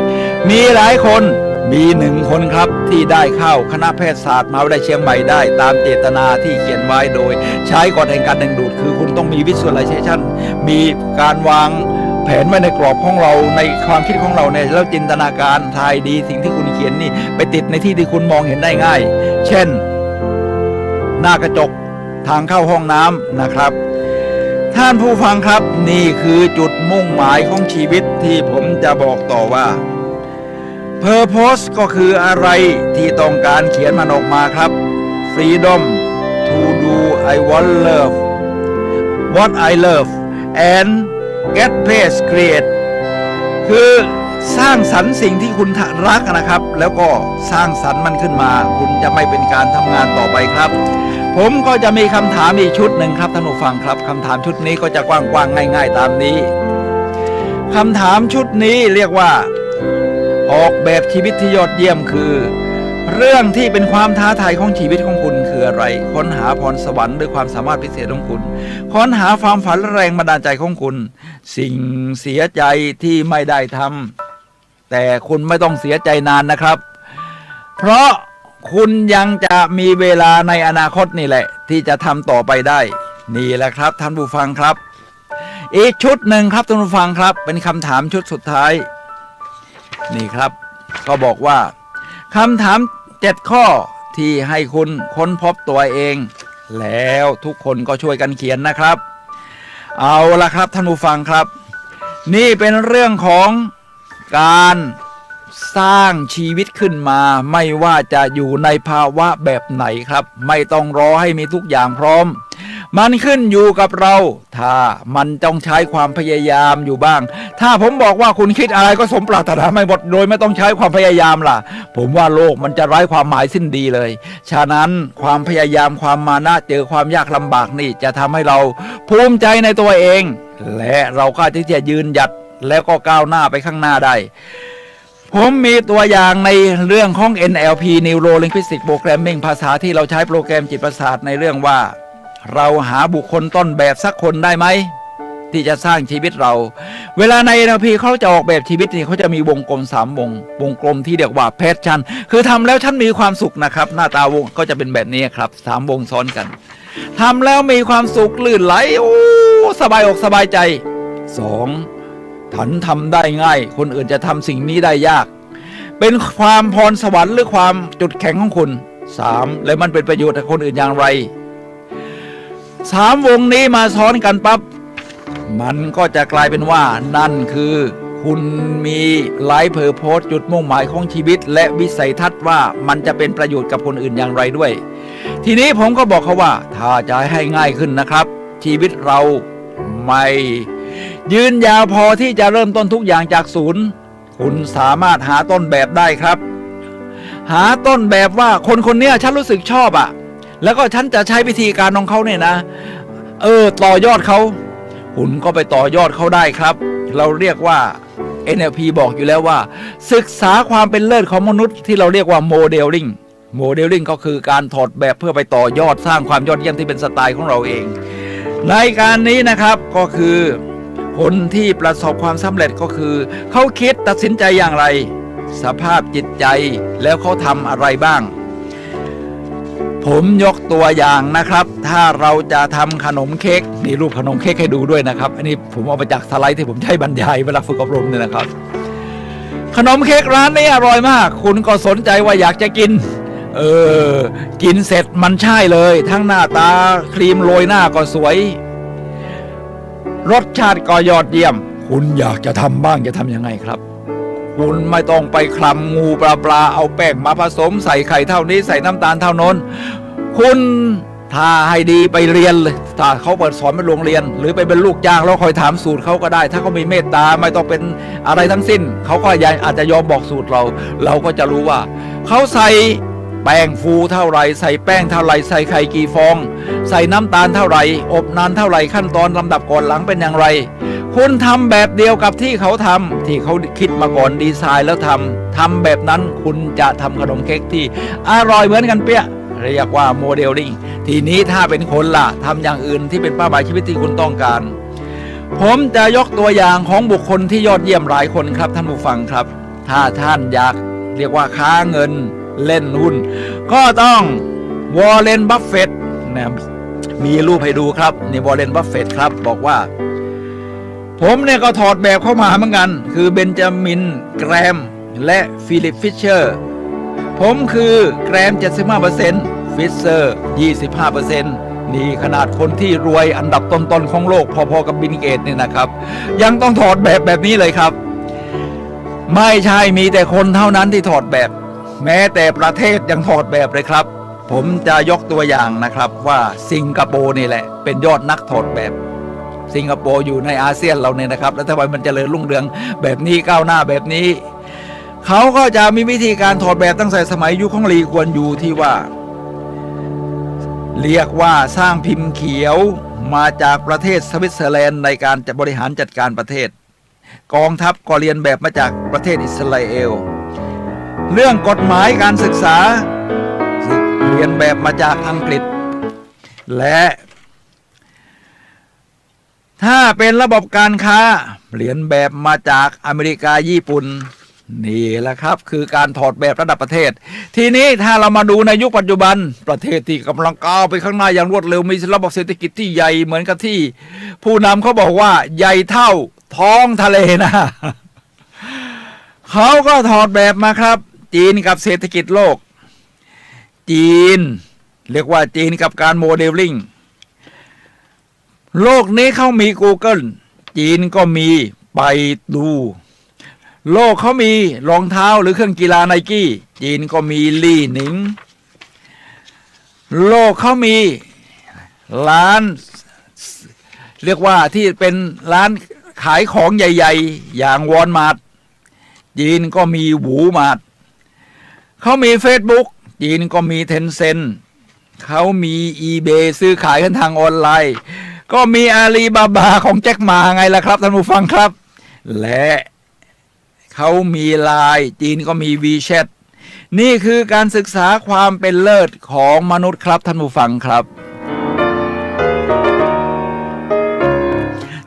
มีหลายคนมี1 คนครับที่ได้เข้าคณะแพทยศาสตร์มหาวิทยาลัยเชียงใหม่ได้ตามเจตนาที่เขียนไว้โดยใช้กฎแห่งการดึงดูดคือคุณต้องมี visualization มีการวางแผนไว้ในกรอบของเราในความคิดของเราเนี่ยแล้วจินตนาการทายดีสิ่งที่คุณเขียนนี่ไปติดในที่ที่คุณมองเห็นได้ง่ายเช่นหน้ากระจกทางเข้าห้องน้ำนะครับท่านผู้ฟังครับนี่คือจุดมุ่งหมายของชีวิตที่ผมจะบอกต่อว่าPurpose ก็คืออะไรที่ต้องการเขียนมันออกมาครับ freedom to do I want love what I love and get paid create คือสร้างสรรค์สิ่งที่คุณรักนะครับแล้วก็สร้างสรรค์มันขึ้นมาคุณจะไม่เป็นการทำงานต่อไปครับผมก็จะมีคำถามอีกชุดหนึ่งครับท่านผู้ฟังครับคำถามชุดนี้ก็จะกว้างๆง่ายๆตามนี้คำถามชุดนี้เรียกว่าออกแบบชีวิตที่ยอดเยี่ยมคือเรื่องที่เป็นความท้าทายของชีวิตของคุณคืออะไรค้นหาพรสวรรค์ด้วยความสามารถพิเศษของคุณค้นหาความฝันและแรงบันดาลใจของคุณสิ่งเสียใจที่ไม่ได้ทำแต่คุณไม่ต้องเสียใจนานนะครับเพราะคุณยังจะมีเวลาในอนาคตนี่แหละที่จะทำต่อไปได้นี่แหละครับท่านผู้ฟังครับอีกชุดหนึ่งครับท่านผู้ฟังครับเป็นคำถามชุดสุดท้ายนี่ครับก็บอกว่าคำถาม7ข้อที่ให้คุณค้นพบตัวเองแล้วทุกคนก็ช่วยกันเขียนนะครับเอาละครับท่านผู้ฟังครับนี่เป็นเรื่องของการสร้างชีวิตขึ้นมาไม่ว่าจะอยู่ในภาวะแบบไหนครับไม่ต้องรอให้มีทุกอย่างพร้อมมันขึ้นอยู่กับเราถ้ามันต้องใช้ความพยายามอยู่บ้างถ้าผมบอกว่าคุณคิดอะไรก็สมปรารถนาไม่หมดโดยไม่ต้องใช้ความพยายามล่ะผมว่าโลกมันจะไร้ความหมายสิ้นดีเลยฉะนั้นความพยายามความมานะเจอความยากลำบากนี่จะทำให้เราภูมิใจในตัวเองและเราก็ที่จะยืนหยัดแล้วก็ก้าวหน้าไปข้างหน้าได้ผมมีตัวอย่างในเรื่องของ NLP Neuro Linguistic Programming ภาษาที่เราใช้โปรแกรมจิตประสาทในเรื่องว่าเราหาบุคคลต้นแบบสักคนได้ไหมที่จะสร้างชีวิตเราเวลาใน NLP เขาจะออกแบบชีวิตนี่เขาจะมีวงกลม3วงกลมที่เรียกว่า passion คือทำแล้วฉันมีความสุขนะครับหน้าตาวงก็จะเป็นแบบนี้ครับ3วงซ้อนกันทำแล้วมีความสุขลื่นไหลโอ้สบายอกสบายใจ2ฉันทำได้ง่ายคนอื่นจะทำสิ่งนี้ได้ยากเป็นความพรสวรรค์หรือความจุดแข็งของคุณ3และมันเป็นประโยชน์กับคนอื่นอย่างไร3วงนี้มาซ้อนกันปั๊บมันก็จะกลายเป็นว่านั่นคือคุณมีไลฟ์เพอร์โพสจุดมุ่งหมายของชีวิตและวิสัยทัศน์ว่ามันจะเป็นประโยชน์กับคนอื่นอย่างไรด้วยทีนี้ผมก็บอกเขาว่าถ้าจะให้ง่ายขึ้นนะครับชีวิตเราไม่ยืนยาวพอที่จะเริ่มต้นทุกอย่างจากศูนย์คุณสามารถหาต้นแบบได้ครับหาต้นแบบว่าคนคนนี้ฉันรู้สึกชอบอ่ะแล้วก็ฉันจะใช้วิธีการของเขาเนี่ยนะต่อยอดเขาคุณก็ไปต่อยอดเขาได้ครับเราเรียกว่า NLP บอกอยู่แล้วว่าศึกษาความเป็นเลิศของมนุษย์ที่เราเรียกว่าโมเดลลิ่งก็คือการถอดแบบเพื่อไปต่อยอดสร้างความยอดเยี่ยมที่เป็นสไตล์ของเราเองในการนี้นะครับก็คือคนที่ประสบความสำเร็จก็คือเขาคิดตัดสินใจอย่างไรสภาพจิตใจแล้วเขาทำอะไรบ้างผมยกตัวอย่างนะครับถ้าเราจะทำขนมเค้กนี่รูปขนมเค้กให้ดูด้วยนะครับอันนี้ผมเอามาจากสไลด์ที่ผมใช้บรรยายเวลาฝึกอบรมเนี่ยนะครับขนมเค้กร้านนี้อร่อยมากคุณก็สนใจว่าอยากจะกินกินเสร็จมันใช่เลยทั้งหน้าตาครีมโรยหน้าก็สวยรสชาติก็ยอดเยี่ยมคุณอยากจะทำบ้างจะทำยังไงครับคุณไม่ต้องไปคลำงูปลาเอาแป้งมาผสมใส่ไข่เท่านี้ใส่น้ำตาลเท่านั้นคุณถ้าให้ดีไปเรียนเลยถ้าเขาเปิดสอนเป็นโรงเรียนหรือไปเป็นลูกจ้างแล้วคอยถามสูตรเขาก็ได้ถ้าเขามีเมตตาไม่ต้องเป็นอะไรทั้งสิ้นเขาก็อาจจะยอมบอกสูตรเราก็จะรู้ว่าเขาใส่แป้งฟูเท่าไรใส่แป้งเท่าไรใส่ไข่กี่ฟองใส่น้ำตาลเท่าไรอบนานเท่าไรขั้นตอนลำดับก่อนหลังเป็นอย่างไรคุณทำแบบเดียวกับที่เขาทำที่เขาคิดมาก่อนดีไซน์แล้วทำแบบนั้นคุณจะทำขนมเค้กที่อร่อยเหมือนกันเปี้ยเรียกว่าโมเดลลิ่งทีนี้ถ้าเป็นคนล่ะทำอย่างอื่นที่เป็นเป้าหมายชีวิตที่คุณต้องการผมจะยกตัวอย่างของบุคคลที่ยอดเยี่ยมหลายคนครับท่านผู้ฟังครับถ้าท่านอยากเรียกว่าค้าเงินเล่นหุ้นก็ต้องวอร์เรน บัฟเฟตต์นะมีรูปให้ดูครับนี่วอร์เรน บัฟเฟตต์ครับบอกว่าผมเนี่ยก็ถอดแบบเข้ามาเหมือนกันคือเบนจามินแกรมและฟิลิปฟิชเชอร์ผมคือแกรม 75% ฟิชเชอร์ 25% นี่ขนาดคนที่รวยอันดับต้นๆของโลกพอๆกับบิลเกตเนี่ยนะครับยังต้องถอดแบบนี้เลยครับไม่ใช่มีแต่คนเท่านั้นที่ถอดแบบแม้แต่ประเทศยังถอดแบบเลยครับผ ผมจะยกตัวอย่างนะครับว่าสิงคโปร์นี่แหละเป็นยอดนักถอดแบบสิงคโปร์อยู่ในอาเซียนเราเนี่ยนะครับแล้วทำไมมันเจริญรุ่งเรืองแบบนี้ก้าวหน้าแบบนี้เขาก็จะมีวิธีการถอดแบบตั้งแต่สมัยยุคของลีกวนยูที่ว่าเรียกว่าสร้างพิมพ์เขียวมาจากประเทศสวิตเซอร์แลนด์ในการจะบริหารจัดการประเทศกองทัพก็เรียนแบบมาจากประเทศอิสราเอลเรื่องกฎหมายการศึกษาเรียนแบบมาจากอังกฤษและถ้าเป็นระบบการค้าเรียนแบบมาจากอเมริกาญี่ปุ่นนี่แหละครับคือการถอดแบบระดับประเทศทีนี้ถ้าเรามาดูในยุคปัจจุบันประเทศที่กำลังก้าวไปข้างหน้าอย่างรวดเร็วมีระบบเศรษฐกิจที่ใหญ่เหมือนกับที่ผู้นำเขาบอกว่าใหญ่เท่าท้องทะเลนะเขาก็ถอดแบบมาครับจีนกับเศรษฐกิจโลกจีนเรียกว่าจีนกับการโมเดลลิ่งโลกนี้เขามี Google จีนก็มีไปดูโลกเขามีรองเท้าหรือเครื่องกีฬาไนกี้จีนก็มีลี่หนิงโลกเขามีร้านเรียกว่าที่เป็นร้านขายของใหญ่ๆอย่างวอลมาร์ทจีนก็มีหูมาร์ทเขามี Facebook จีนก็มีเทนเซ็นเขามี eBay ซื้อขายกันทางออนไลน์ก็มีอาลีบาบาของแจ็คหมาไงล่ะครับท่านผู้ฟังครับและเขามีไลน์จีนก็มี WeChat นี่คือการศึกษาความเป็นเลิศของมนุษย์ครับท่านผู้ฟังครับ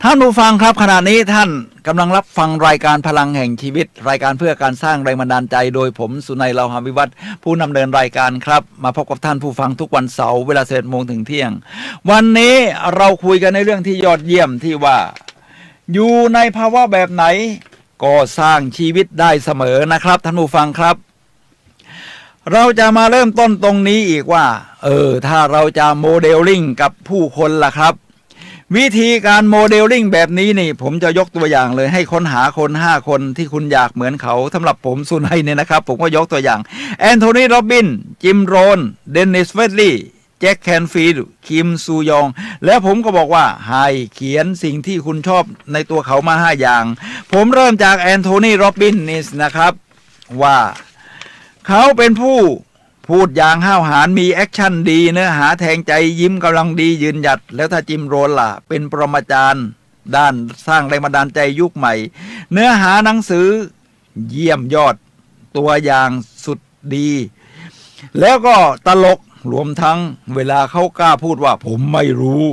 ท่านผู้ฟังครับขณะนี้ท่านกำลังรับฟังรายการพลังแห่งชีวิตรายการเพื่อการสร้างแรงบันดาลใจโดยผมสุนัย เลาหะวิวัฒน์ผู้นำเนินรายการครับมาพบกับท่านผู้ฟังทุกวันเสาร์เวลา 11 โมงถึงเที่ยงวันนี้เราคุยกันในเรื่องที่ยอดเยี่ยมที่ว่าอยู่ในภาวะแบบไหนก็สร้างชีวิตได้เสมอนะครับท่านผู้ฟังครับเราจะมาเริ่มต้นตรงนี้อีกว่าถ้าเราจะโมเดลลิ่งกับผู้คนล่ะครับวิธีการโมเดลลิ่งแบบนี้นี่ผมจะยกตัวอย่างเลยให้ค้นหาคน5คนที่คุณอยากเหมือนเขาสำหรับผมสุนัยเนี่ยนะครับผมก็ยกตัวอย่างแอนโทนีโรบินจิมโรนเดนนิสเวดลีย์แจ็คแคนฟิลด์คิมซูยองแล้วผมก็บอกว่าให้เขียนสิ่งที่คุณชอบในตัวเขามา5อย่างผมเริ่มจากแอนโทนีโรบินนี่นะครับว่าเขาเป็นผู้พูดอย่างห้าวหาญมีแอคชั่นดีเนื้อหาแทงใจยิ้มกำลังดียืนหยัดแล้วถ้าจิมโรนล่ะเป็นปรมาจารย์ด้านสร้างแรงบันดาลใจยุคใหม่เนื้อหาหนังสือเยี่ยมยอดตัวอย่างสุดดีแล้วก็ตลกรวมทั้งเวลาเขากล้าพูดว่าผมไม่รู้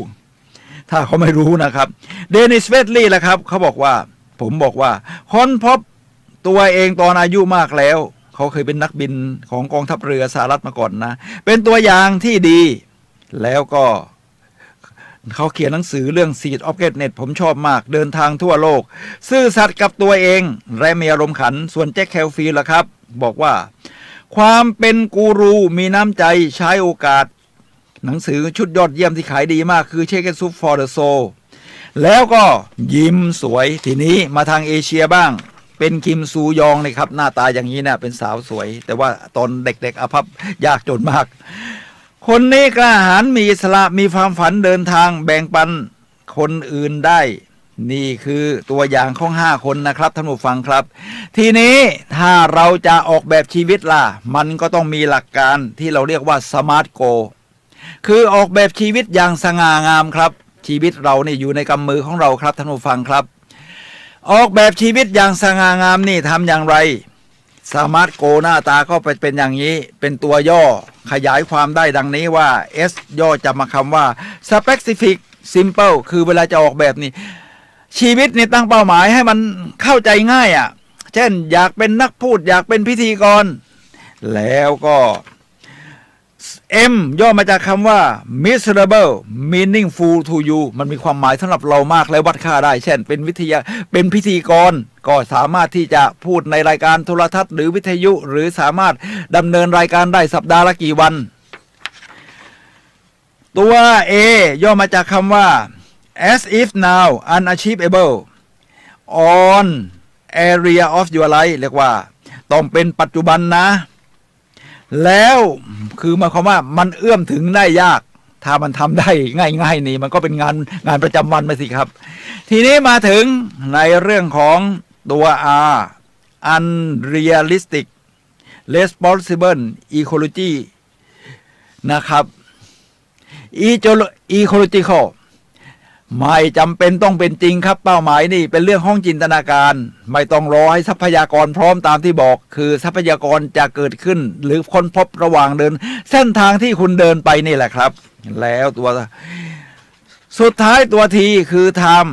ถ้าเขาไม่รู้นะครับเดนิสเวดลีย์ล่ะครับเขาบอกว่าผมบอกว่าค้นพบตัวเองตอนอายุมากแล้วเขาเคยเป็นนักบินของกองทัพเรือสหรัฐมาก่อนนะเป็นตัวอย่างที่ดีแล้วก็เขาเขียนหนังสือเรื่อง Seed of Greatness ผมชอบมากเดินทางทั่วโลกซื่อสัตย์กับตัวเองและมีอารมณ์ขันส่วนแจ็คแคลฟีล่ะครับบอกว่าความเป็นกูรูมีน้ำใจใช้โอกาสหนังสือชุดยอดเยี่ยมที่ขายดีมากคือ Chicken Soup for the Soul แล้วก็ยิ้มสวยทีนี้มาทางเอเชียบ้างเป็นคิมซูยองเลยครับหน้าตาอย่างนี้นะเป็นสาวสวยแต่ว่าตอนเด็กๆอภัพยากจนมากคนนี้กล้าหาญมีอิสระมีความฝันเดินทางแบ่งปันคนอื่นได้นี่คือตัวอย่างของ5คนนะครับท่านผู้ฟังครับทีนี้ถ้าเราจะออกแบบชีวิตล่ะมันก็ต้องมีหลักการที่เราเรียกว่าสมาร์ทโกคือออกแบบชีวิตอย่างสง่างามครับชีวิตเรานี่อยู่ในกำมือของเราครับท่านผู้ฟังครับออกแบบชีวิตอย่างสง่างามนี่ทำอย่างไรสมาร์ทโกหน้าตาก็เป็นอย่างนี้เป็นตัวย่อขยายความได้ดังนี้ว่า S ย่อจะมาคำว่า specific simple คือเวลาจะออกแบบนี่ชีวิตนี่ตั้งเป้าหมายให้มันเข้าใจง่ายเช่นอยากเป็นนักพูดอยากเป็นพิธีกรแล้วก็ M ย่อมาจากคำว่า miserable meaningful to you มันมีความหมายสำหรับเรามากและวัดค่าได้เช่นเป็นพิธีกรก็สามารถที่จะพูดในรายการโทรทัศน์หรือวิทยุหรือสามารถดำเนินรายการได้สัปดาห์ละกี่วันตัว A ย่อมาจากคำว่า as if now unachievable on area of your life เรียกว่าต้องเป็นปัจจุบันนะ แล้วคือหมายความว่ามันเอื้อมถึงได้ยากถ้ามันทำได้ง่ายๆนี่มันก็เป็นงานประจำวันไปสิครับทีนี้มาถึงในเรื่องของตัว R unrealistic responsible ecology นะครับ ecological ไม่จำเป็นต้องเป็นจริงครับเป้าหมายนี่เป็นเรื่องของจินตนาการไม่ต้องรอให้ทรัพยากรพร้อมตามที่บอกคือทรัพยากรจะเกิดขึ้นหรือค้นพบระหว่างเดินเส้นทางที่คุณเดินไปนี่แหละครับแล้วตัวสุดท้ายตัวทีคือ time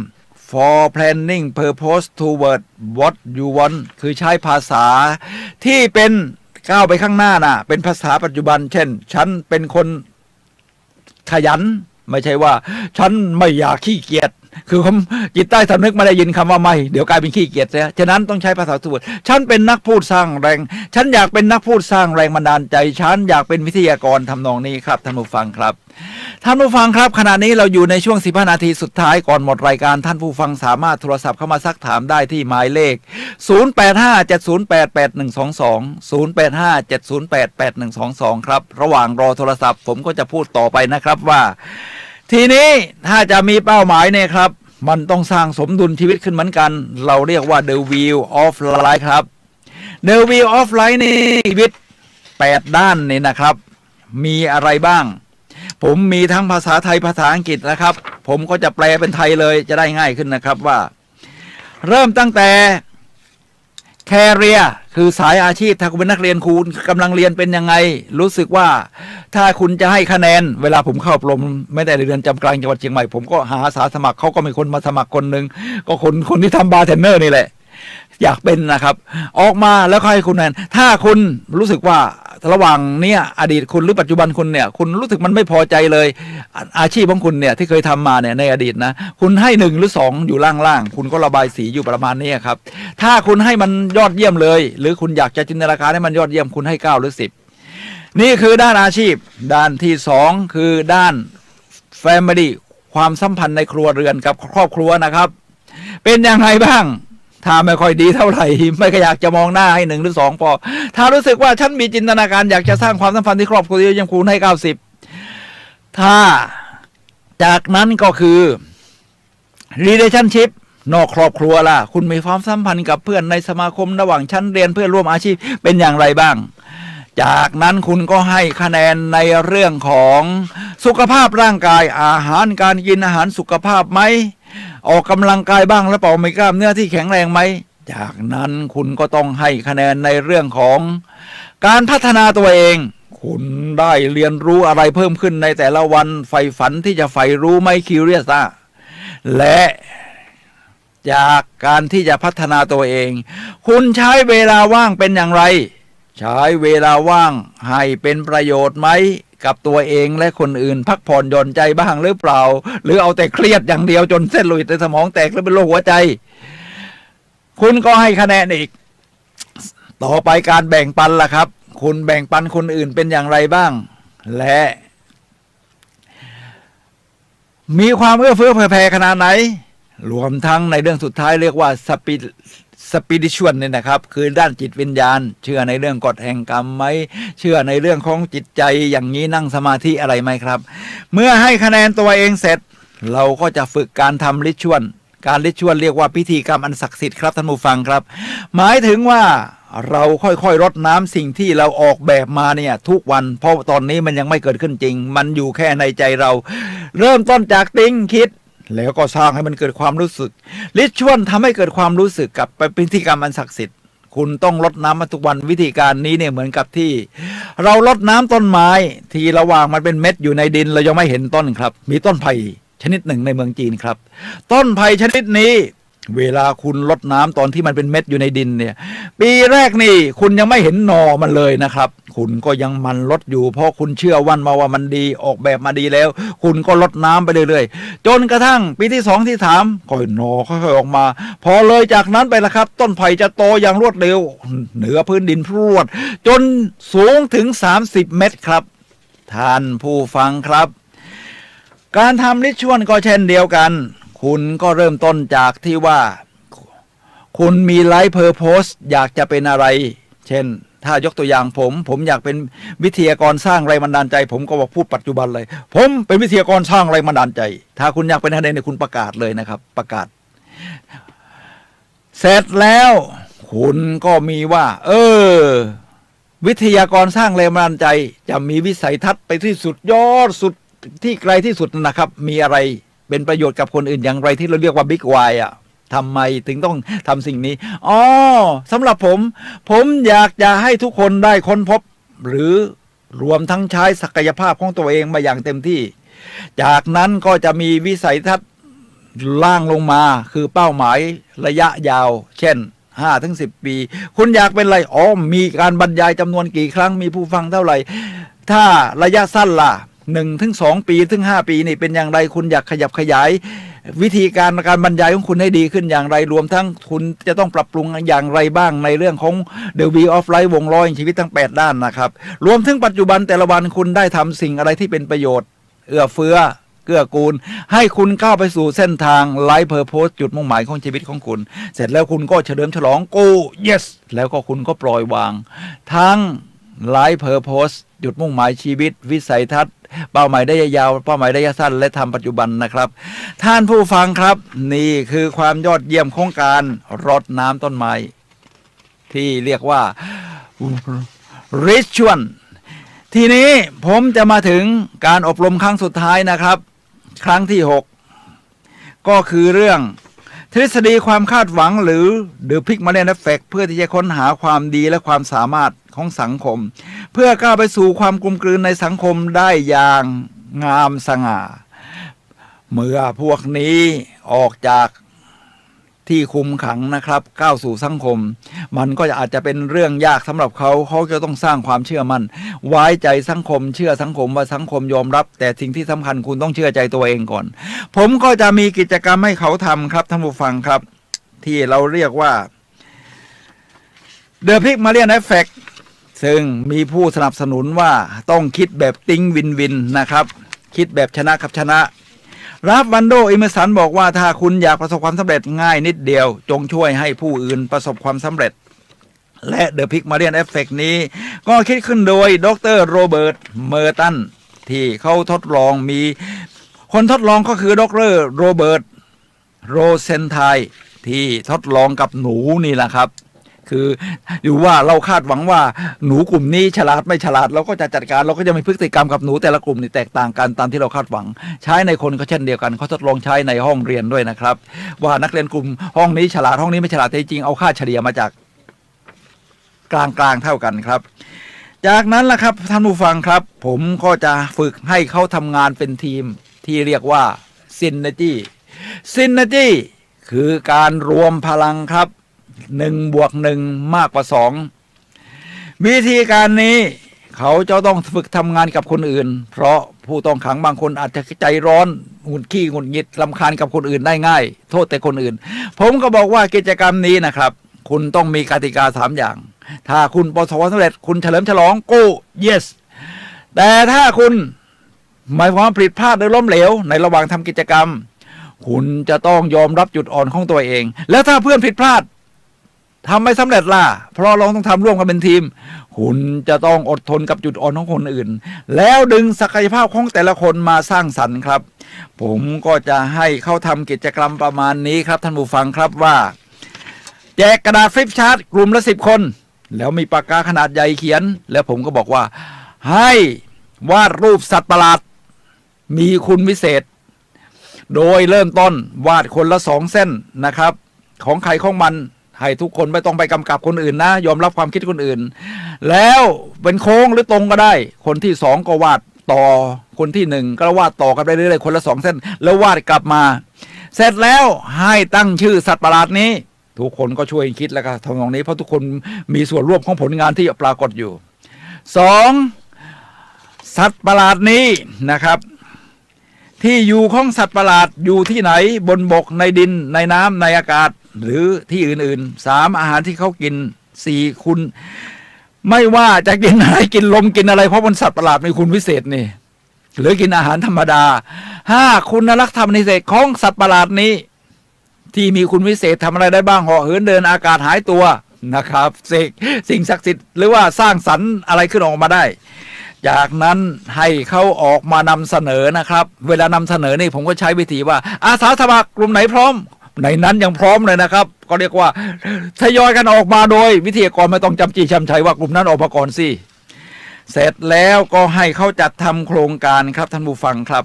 for planning purpose toward what you want คือใช้ภาษาที่เป็นก้าวไปข้างหน้าน่ะเป็นภาษาปัจจุบันเช่นฉันเป็นคนขยันไม่ใช่ว่าฉันไม่อยากขี้เกียจคือผมจิตใต้สำนึกไม่ได้ยินคำว่าไม่เดี๋ยวกลายเป็นขี้เกียจเสียฉะนั้นต้องใช้ภาษาสูตรฉันเป็นนักพูดสร้างแรงฉันอยากเป็นนักพูดสร้างแรงบันดาลใจฉันอยากเป็นวิทยากรทำนองนี้ครับท่านผู้ฟังครับท่านผู้ฟังครับขณะนี้เราอยู่ในช่วง15 นาทีสุดท้ายก่อนหมดรายการท่านผู้ฟังสามารถโทรศัพท์เข้ามาซักถามได้ที่หมายเลข0857088122 0857088122ครับระหว่างรอโทรศัพท์ผมก็จะพูดต่อไปนะครับว่าทีนี้ถ้าจะมีเป้าหมายเนี่ยครับมันต้องสร้างสมดุลชีวิตขึ้นเหมือนกันเราเรียกว่า the wheel of life ครับ the wheel of life นี่ชีวิต8ด้านนี่นะครับมีอะไรบ้างผมมีทั้งภาษาไทยภาษาอังกฤษนะครับผมก็จะแปลเป็นไทยเลยจะได้ง่ายขึ้นนะครับว่าเริ่มตั้งแต่ career คือสายอาชีพถ้าคุณเป็นนักเรียนคุณกำลังเรียนเป็นยังไงรู้สึกว่าถ้าคุณจะให้คะแนนเวลาผมเข้าอบรมไม่ได้เรียนจำกลางจังหวัดเชียงใหม่ผมก็หาอาสาสมัครเขาก็มีคนมาสมัครคนหนึ่งก็คนที่ทำบาร์เทนเนอร์นี่แหละอยากเป็นนะครับออกมาแล้วให้คุณแนนถ้าคุณรู้สึกว่าระหว่างเนี้ยอดีตคุณหรือปัจจุบันคุณเนี่ยคุณรู้สึกมันไม่พอใจเลยอาชีพของคุณเนี่ยที่เคยทำมาเนี่ยในอดีตนะคุณให้1หรือ2อยู่ล่างๆคุณก็ระบายสีอยู่ประมาณนี้ครับถ้าคุณให้มันยอดเยี่ยมเลยหรือคุณอยากจะจินตนาการให้มันยอดเยี่ยมคุณให้9หรือ10นี่คือด้านอาชีพด้านที่2คือด้าน family ความสัมพันธ์ในครัวเรือนกับครอบครัวนะครับเป็นยังไงบ้างถ้าไม่ค่อยดีเท่าไหร่ไม่ก็อยากจะมองหน้าให้1หรือ2พอถ้ารู้สึกว่าฉันมีจินตนาการอยากจะสร้างความสัมพันธ์ที่ครอบครัวยังคูณให้90ถ้าจากนั้นก็คือ relationship นอกครอบครัวล่ะคุณมีความสัมพันธ์กับเพื่อนในสมาคมระหว่างชั้นเรียนเพื่อนร่วมอาชีพเป็นอย่างไรบ้างจากนั้นคุณก็ให้คะแนนในเรื่องของสุขภาพร่างกายอาหารการกินอาหารสุขภาพไหมออกกำลังกายบ้างแล้วเปล่ามีกล้ามเนื้อที่แข็งแรงไหมจากนั้นคุณก็ต้องให้คะแนนในเรื่องของการพัฒนาตัวเองคุณได้เรียนรู้อะไรเพิ่มขึ้นในแต่ละวันใฝ่ฝันที่จะใฝ่รู้ไหมคิวเรียสและจากการที่จะพัฒนาตัวเองคุณใช้เวลาว่างเป็นอย่างไรใช้เวลาว่างให้เป็นประโยชน์ไหมกับตัวเองและคนอื่นพักผ่อนหย่อนใจบ้างหรือเปล่าหรือเอาแต่เครียดอย่างเดียวจนเส้นโลหิตในสมองแตกแล้วเป็นโรคหัวใจคุณก็ให้คะแนนอีกต่อไปการแบ่งปันล่ะครับคุณแบ่งปันคนอื่นเป็นอย่างไรบ้างและมีความเอื้อเฟื้อเผื่อแผ่ขนาดไหนรวมทั้งในเรื่องสุดท้ายเรียกว่าสปิริชวลเนี่ยนะครับคือด้านจิตวิญญาณเชื่อในเรื่องกฎแห่งกรรมไหมเชื่อในเรื่องของจิตใจอย่างนี้นั่งสมาธิอะไรไหมครับเมื่อให้คะแนนตัวเองเสร็จเราก็จะฝึกการทำริชวลการริชวลเรียกว่าพิธีกรรมอันศักดิ์สิทธิ์ครับท่านผู้ฟังครับหมายถึงว่าเราค่อยๆรดน้ำสิ่งที่เราออกแบบมาเนี่ยทุกวันเพราะตอนนี้มันยังไม่เกิดขึ้นจริงมันอยู่แค่ในใจเราเริ่มต้นจากติ้งคิดแล้วก็สร้างให้มันเกิดความรู้สึกริชวลทำให้เกิดความรู้สึกกับเป็นพิธีกรรมอันศักดิ์สิทธิ์คุณต้องรดน้ำมาทุกวันวิธีการนี้เนี่ยเหมือนกับที่เรารดน้ำต้นไม้ที่ระหว่างมันเป็นเม็ดอยู่ในดินเรายังไม่เห็นต้นครับมีต้นไผ่ชนิดหนึ่งในเมืองจีนครับต้นไผ่ชนิดนี้เวลาคุณรดน้ำตอนที่มันเป็นเม็ดอยู่ในดินเนี่ยปีแรกนี่คุณยังไม่เห็นหน่อมันเลยนะครับคุณก็ยังมันรดอยู่เพราะคุณเชื่อวันมาว่ามันดีออกแบบมาดีแล้วคุณก็รดน้ำไปเรื่อยๆจนกระทั่งปีที่2ที่3ก็หน่อค่อยๆออกมาพอเลยจากนั้นไปละครับต้นไผ่จะโตอย่างรวดเร็วเหนือพื้นดินพรวดจนสูงถึง30 เมตรครับท่านผู้ฟังครับการทำริชวลก็เช่นเดียวกันคุณก็เริ่มต้นจากที่ว่าคุณมีไลฟ์เพอร์โพสอยากจะเป็นอะไรเช่น ถ้ายกตัวอย่างผมอยากเป็นวิทยากรสร้างแรงบันดาลใจผมก็บอกพูดปัจจุบันเลยผมเป็นวิทยากรสร้างแรงบันดาลใจถ้าคุณอยากเป็นอะไรเนี่ยคุณประกาศเลยนะครับประกาศเสร็จแล้วคุณก็มีว่าวิทยากรสร้างแรงบันดาลใจจะมีวิสัยทัศน์ไปที่สุดยอดสุดที่ไกลที่สุดนะครับมีอะไรเป็นประโยชน์กับคนอื่นอย่างไรที่เราเรียกว่าบิ๊กวายอ่ะทำไมถึงต้องทำสิ่งนี้สำหรับผมอยากจะให้ทุกคนได้ค้นพบหรือรวมทั้งใช้ศักยภาพของตัวเองมาอย่างเต็มที่จากนั้นก็จะมีวิสัยทัศน์ล่างลงมาคือเป้าหมายระยะยาวเช่น5-10 ปีคุณอยากเป็นอะไรมีการบรรยายจำนวนกี่ครั้งมีผู้ฟังเท่าไหร่ถ้าระยะสั้นล่ะ1-2 ปีถึง5 ปีนี่เป็นอย่างไรคุณอยากขยับขยายวิธีการบรรยายของคุณให้ดีขึ้นอย่างไรรวมทั้งคุณจะต้องปรับปรุงอย่างไรบ้างในเรื่องของ The Wheel of Life วงล้อแห่งชีวิตทั้ง8ด้านนะครับรวมถึงปัจจุบันแต่ละวันคุณได้ทำสิ่งอะไรที่เป็นประโยชน์เอื้อเฟื้อเกื้อกูลให้คุณก้าวไปสู่เส้นทางไลฟ์เพอร์โพสจุดมุ่งหมายของชีวิตของคุณเสร็จแล้วคุณก็เฉลิมฉลองกูyes แล้วก็คุณก็ปล่อยวางทั้งไลฟ์เพอร์โพสจุดมุ่งหมายชีวิตวิสัยทัศน์เป้าหมายระยะยาวเป้าหมายระยะสั้นและทำปัจจุบันนะครับท่านผู้ฟังครับนี่คือความยอดเยี่ยมของการรดน้ำต้นไม้ที่เรียกว่า Ritual ทีนี้ผมจะมาถึงการอบรมครั้งสุดท้ายนะครับครั้งที่6ก็คือเรื่องทฤษฎีความคาดหวังหรือ The Pygmalion Effect เพื่อที่จะค้นหาความดีและความสามารถของสังคมเพื่อก้าวไปสู่ความกลมกลืนในสังคมได้อย่างงามสง่าเมื่อพวกนี้ออกจากที่คุมขังนะครับก้าวสู่สังคมมันก็อาจจะเป็นเรื่องยากสำหรับเขาจะต้องสร้างความเชื่อมั่นไว้ใจสังคมเชื่อสังคมว่าสังคมยอมรับแต่สิ่งที่สำคัญคุณต้องเชื่อใจตัวเองก่อนผมก็จะมีกิจกรรมให้เขาทำครับท่านผู้ฟังครับที่เราเรียกว่า The Pygmalion Effect ซึ่งมีผู้สนับสนุนว่าต้องคิดแบบติ้งวินวินนะครับคิดแบบชนะกับชนะราฟวันโดอิเมสันบอกว่าถ้าคุณอยากประสบความสำเร็จง่ายนิดเดียวจงช่วยให้ผู้อื่นประสบความสำเร็จและ The Pygmalion Effect นี้ก็คิดขึ้นโดยดร.โรเบิร์ตเมอร์ตันที่เขาทดลองมีคนทดลองก็คือดร.โรเบิร์ตโรเซนไทที่ทดลองกับหนูนี่แหละครับคืออยู่ว่าเราคาดหวังว่าหนูกลุ่มนี้ฉลาดไม่ฉลาดเราก็จะจัดการเราก็จะมีพฤติกรรมกับหนูแต่ละกลุ่มนี่แตกต่างกันตามที่เราคาดหวังใช้ในคนก็เช่นเดียวกันเขาทดลองใช้ในห้องเรียนด้วยนะครับว่านักเรียนกลุ่มห้องนี้ฉลาดห้องนี้ไม่ฉลาดแต่จริงเอาค่าเฉลี่ยมาจากกลางๆเท่ากันครับจากนั้นล่ะครับท่านผู้ฟังครับผมก็จะฝึกให้เขาทำงานเป็นทีมที่เรียกว่าSynergyคือการรวมพลังครับ1+1 มากกว่า2วิธีการนี้เขาจะต้องฝึกทำงานกับคนอื่นเพราะผู้ต้องขังบางคนอาจจะใจร้อนหงุดหงิดรำคาญกับคนอื่นได้ง่ายโทษแต่คนอื่นผมก็บอกว่ากิจกรรมนี้นะครับคุณต้องมีกติกา3อย่างถ้าคุณประสบความสำเร็จคุณเฉลิมฉลองกู yes แต่ถ้าคุณหมายความผิดพลาดหรือล้มเหลวในระหว่างทำกิจกรรมคุณจะต้องยอมรับจุดอ่อนของตัวเองแล้วถ้าเพื่อนผิดพลาดทำไม่สำเร็จล่ะเพราะเราต้องทำร่วมกันเป็นทีมคุณจะต้องอดทนกับจุดอ่อนของคนอื่นแล้วดึงศักยภาพของแต่ละคนมาสร้างสรรค์ครับผมก็จะให้เขาทำกิจกรรมประมาณนี้ครับท่านผู้ฟังครับว่าแจกกระดาษฟลิปชาร์ตกลุ่มละ10 คนแล้วมีปากกาขนาดใหญ่เขียนแล้วผมก็บอกว่าให้วาดรูปสัตว์ประหลาดมีคุณวิเศษโดยเริ่มต้นวาดคนละ2 เส้นนะครับของใครของมันให้ทุกคนไม่ต้องไปกำกับคนอื่นนะยอมรับความคิดคนอื่นแล้วเป็นโค้งหรือตรงก็ได้คนที่2ก็วาดต่อคนที่1ก็วาดต่อกันไปเรื่อยๆคนละ2 เส้นแล้ววาดกลับมาเสร็จแล้วให้ตั้งชื่อสัตว์ประหลาดนี้ทุกคนก็ช่วยคิดแล้วก็ทำตรงนี้เพราะทุกคนมีส่วนร่วมของผลงานที่ปรากฏอยู่2สัตว์ประหลาดนี้นะครับที่อยู่ของสัตว์ประหลาดอยู่ที่ไหนบนบกในดินในน้ำในอากาศหรือที่อื่นๆ3อาหารที่เขากิน4คุณไม่ว่าจะกินอะไรกินลมกินอะไรเพราะมันสัตว์ประหลาดมีคุณวิเศษนี่หรือกินอาหารธรรมดา5คุณลักษณะพิเศษของสัตว์ประหลาดนี้ที่มีคุณวิเศษทำอะไรได้บ้างเหาะเหินเดินอากาศหายตัว นะครับสิ่งศักดิ์สิทธิ์หรือว่าสร้างสรรค์อะไรขึ้นออกมาได้จากนั้นให้เขาออกมานำเสนอนะครับเวลานำเสนอนี่ผมก็ใช้วิธีว่าอาสาสมัครกลุ่มไหนพร้อมในนั้นยังพร้อมเลยนะครับก็เรียกว่าทยอยกันออกมาโดยวิทยากรไม่ต้องจำจี้จำชัยว่ากลุ่มนั้นออกมาก่อนสิเสร็จแล้วก็ให้เขาจัดทำโครงการครับท่านผู้ฟังครับ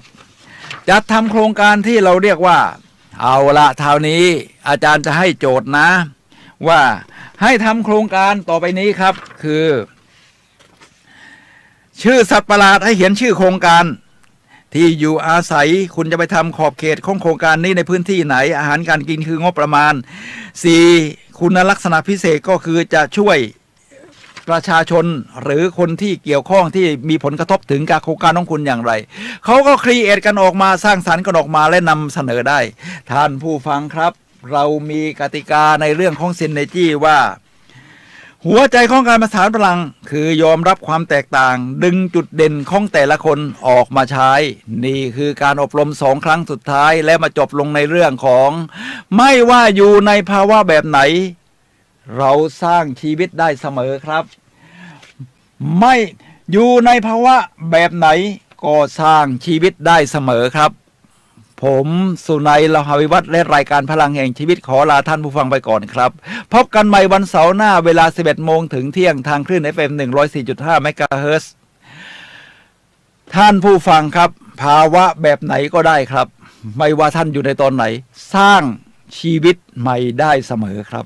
จัดทำโครงการที่เราเรียกว่าเอาละเท่านี้อาจารย์จะให้โจทย์นะว่าให้ทำโครงการต่อไปนี้ครับคือชื่อสัตว์ประหลาดให้เขียนชื่อโครงการที่อยู่อาศัยคุณจะไปทำขอบเขตของโครงการนี้ในพื้นที่ไหนอาหารการกินคืองบประมาณ4คุณลักษณะพิเศษก็คือจะช่วยประชาชนหรือคนที่เกี่ยวข้องที่มีผลกระทบถึงการโครงการของคุณอย่างไรเขาก็ครีเอทกันออกมาสร้างสรรค์กันออกมาและนำเสนอได้ท่านผู้ฟังครับเรามีกติกาในเรื่องของซินเนจี้ว่าหัวใจของการประสานพลังคือยอมรับความแตกต่างดึงจุดเด่นของแต่ละคนออกมาใช้นี่คือการอบรม2 ครั้งสุดท้ายและมาจบลงในเรื่องของไม่ว่าอยู่ในภาวะแบบไหนเราสร้างชีวิตได้เสมอครับไม่อยู่ในภาวะแบบไหนก็สร้างชีวิตได้เสมอครับผมสุนัย ลหวิวัฒน์และรายการพลังแห่งชีวิตขอลาท่านผู้ฟังไปก่อนครับพบกันใหม่วันเสาร์หน้าเวลา 11 โมงถึงเที่ยงทางคลื่น FM 104.5 เมกะเฮิรตซ์ท่านผู้ฟังครับภาวะแบบไหนก็ได้ครับไม่ว่าท่านอยู่ในตอนไหนสร้างชีวิตใหม่ได้เสมอครับ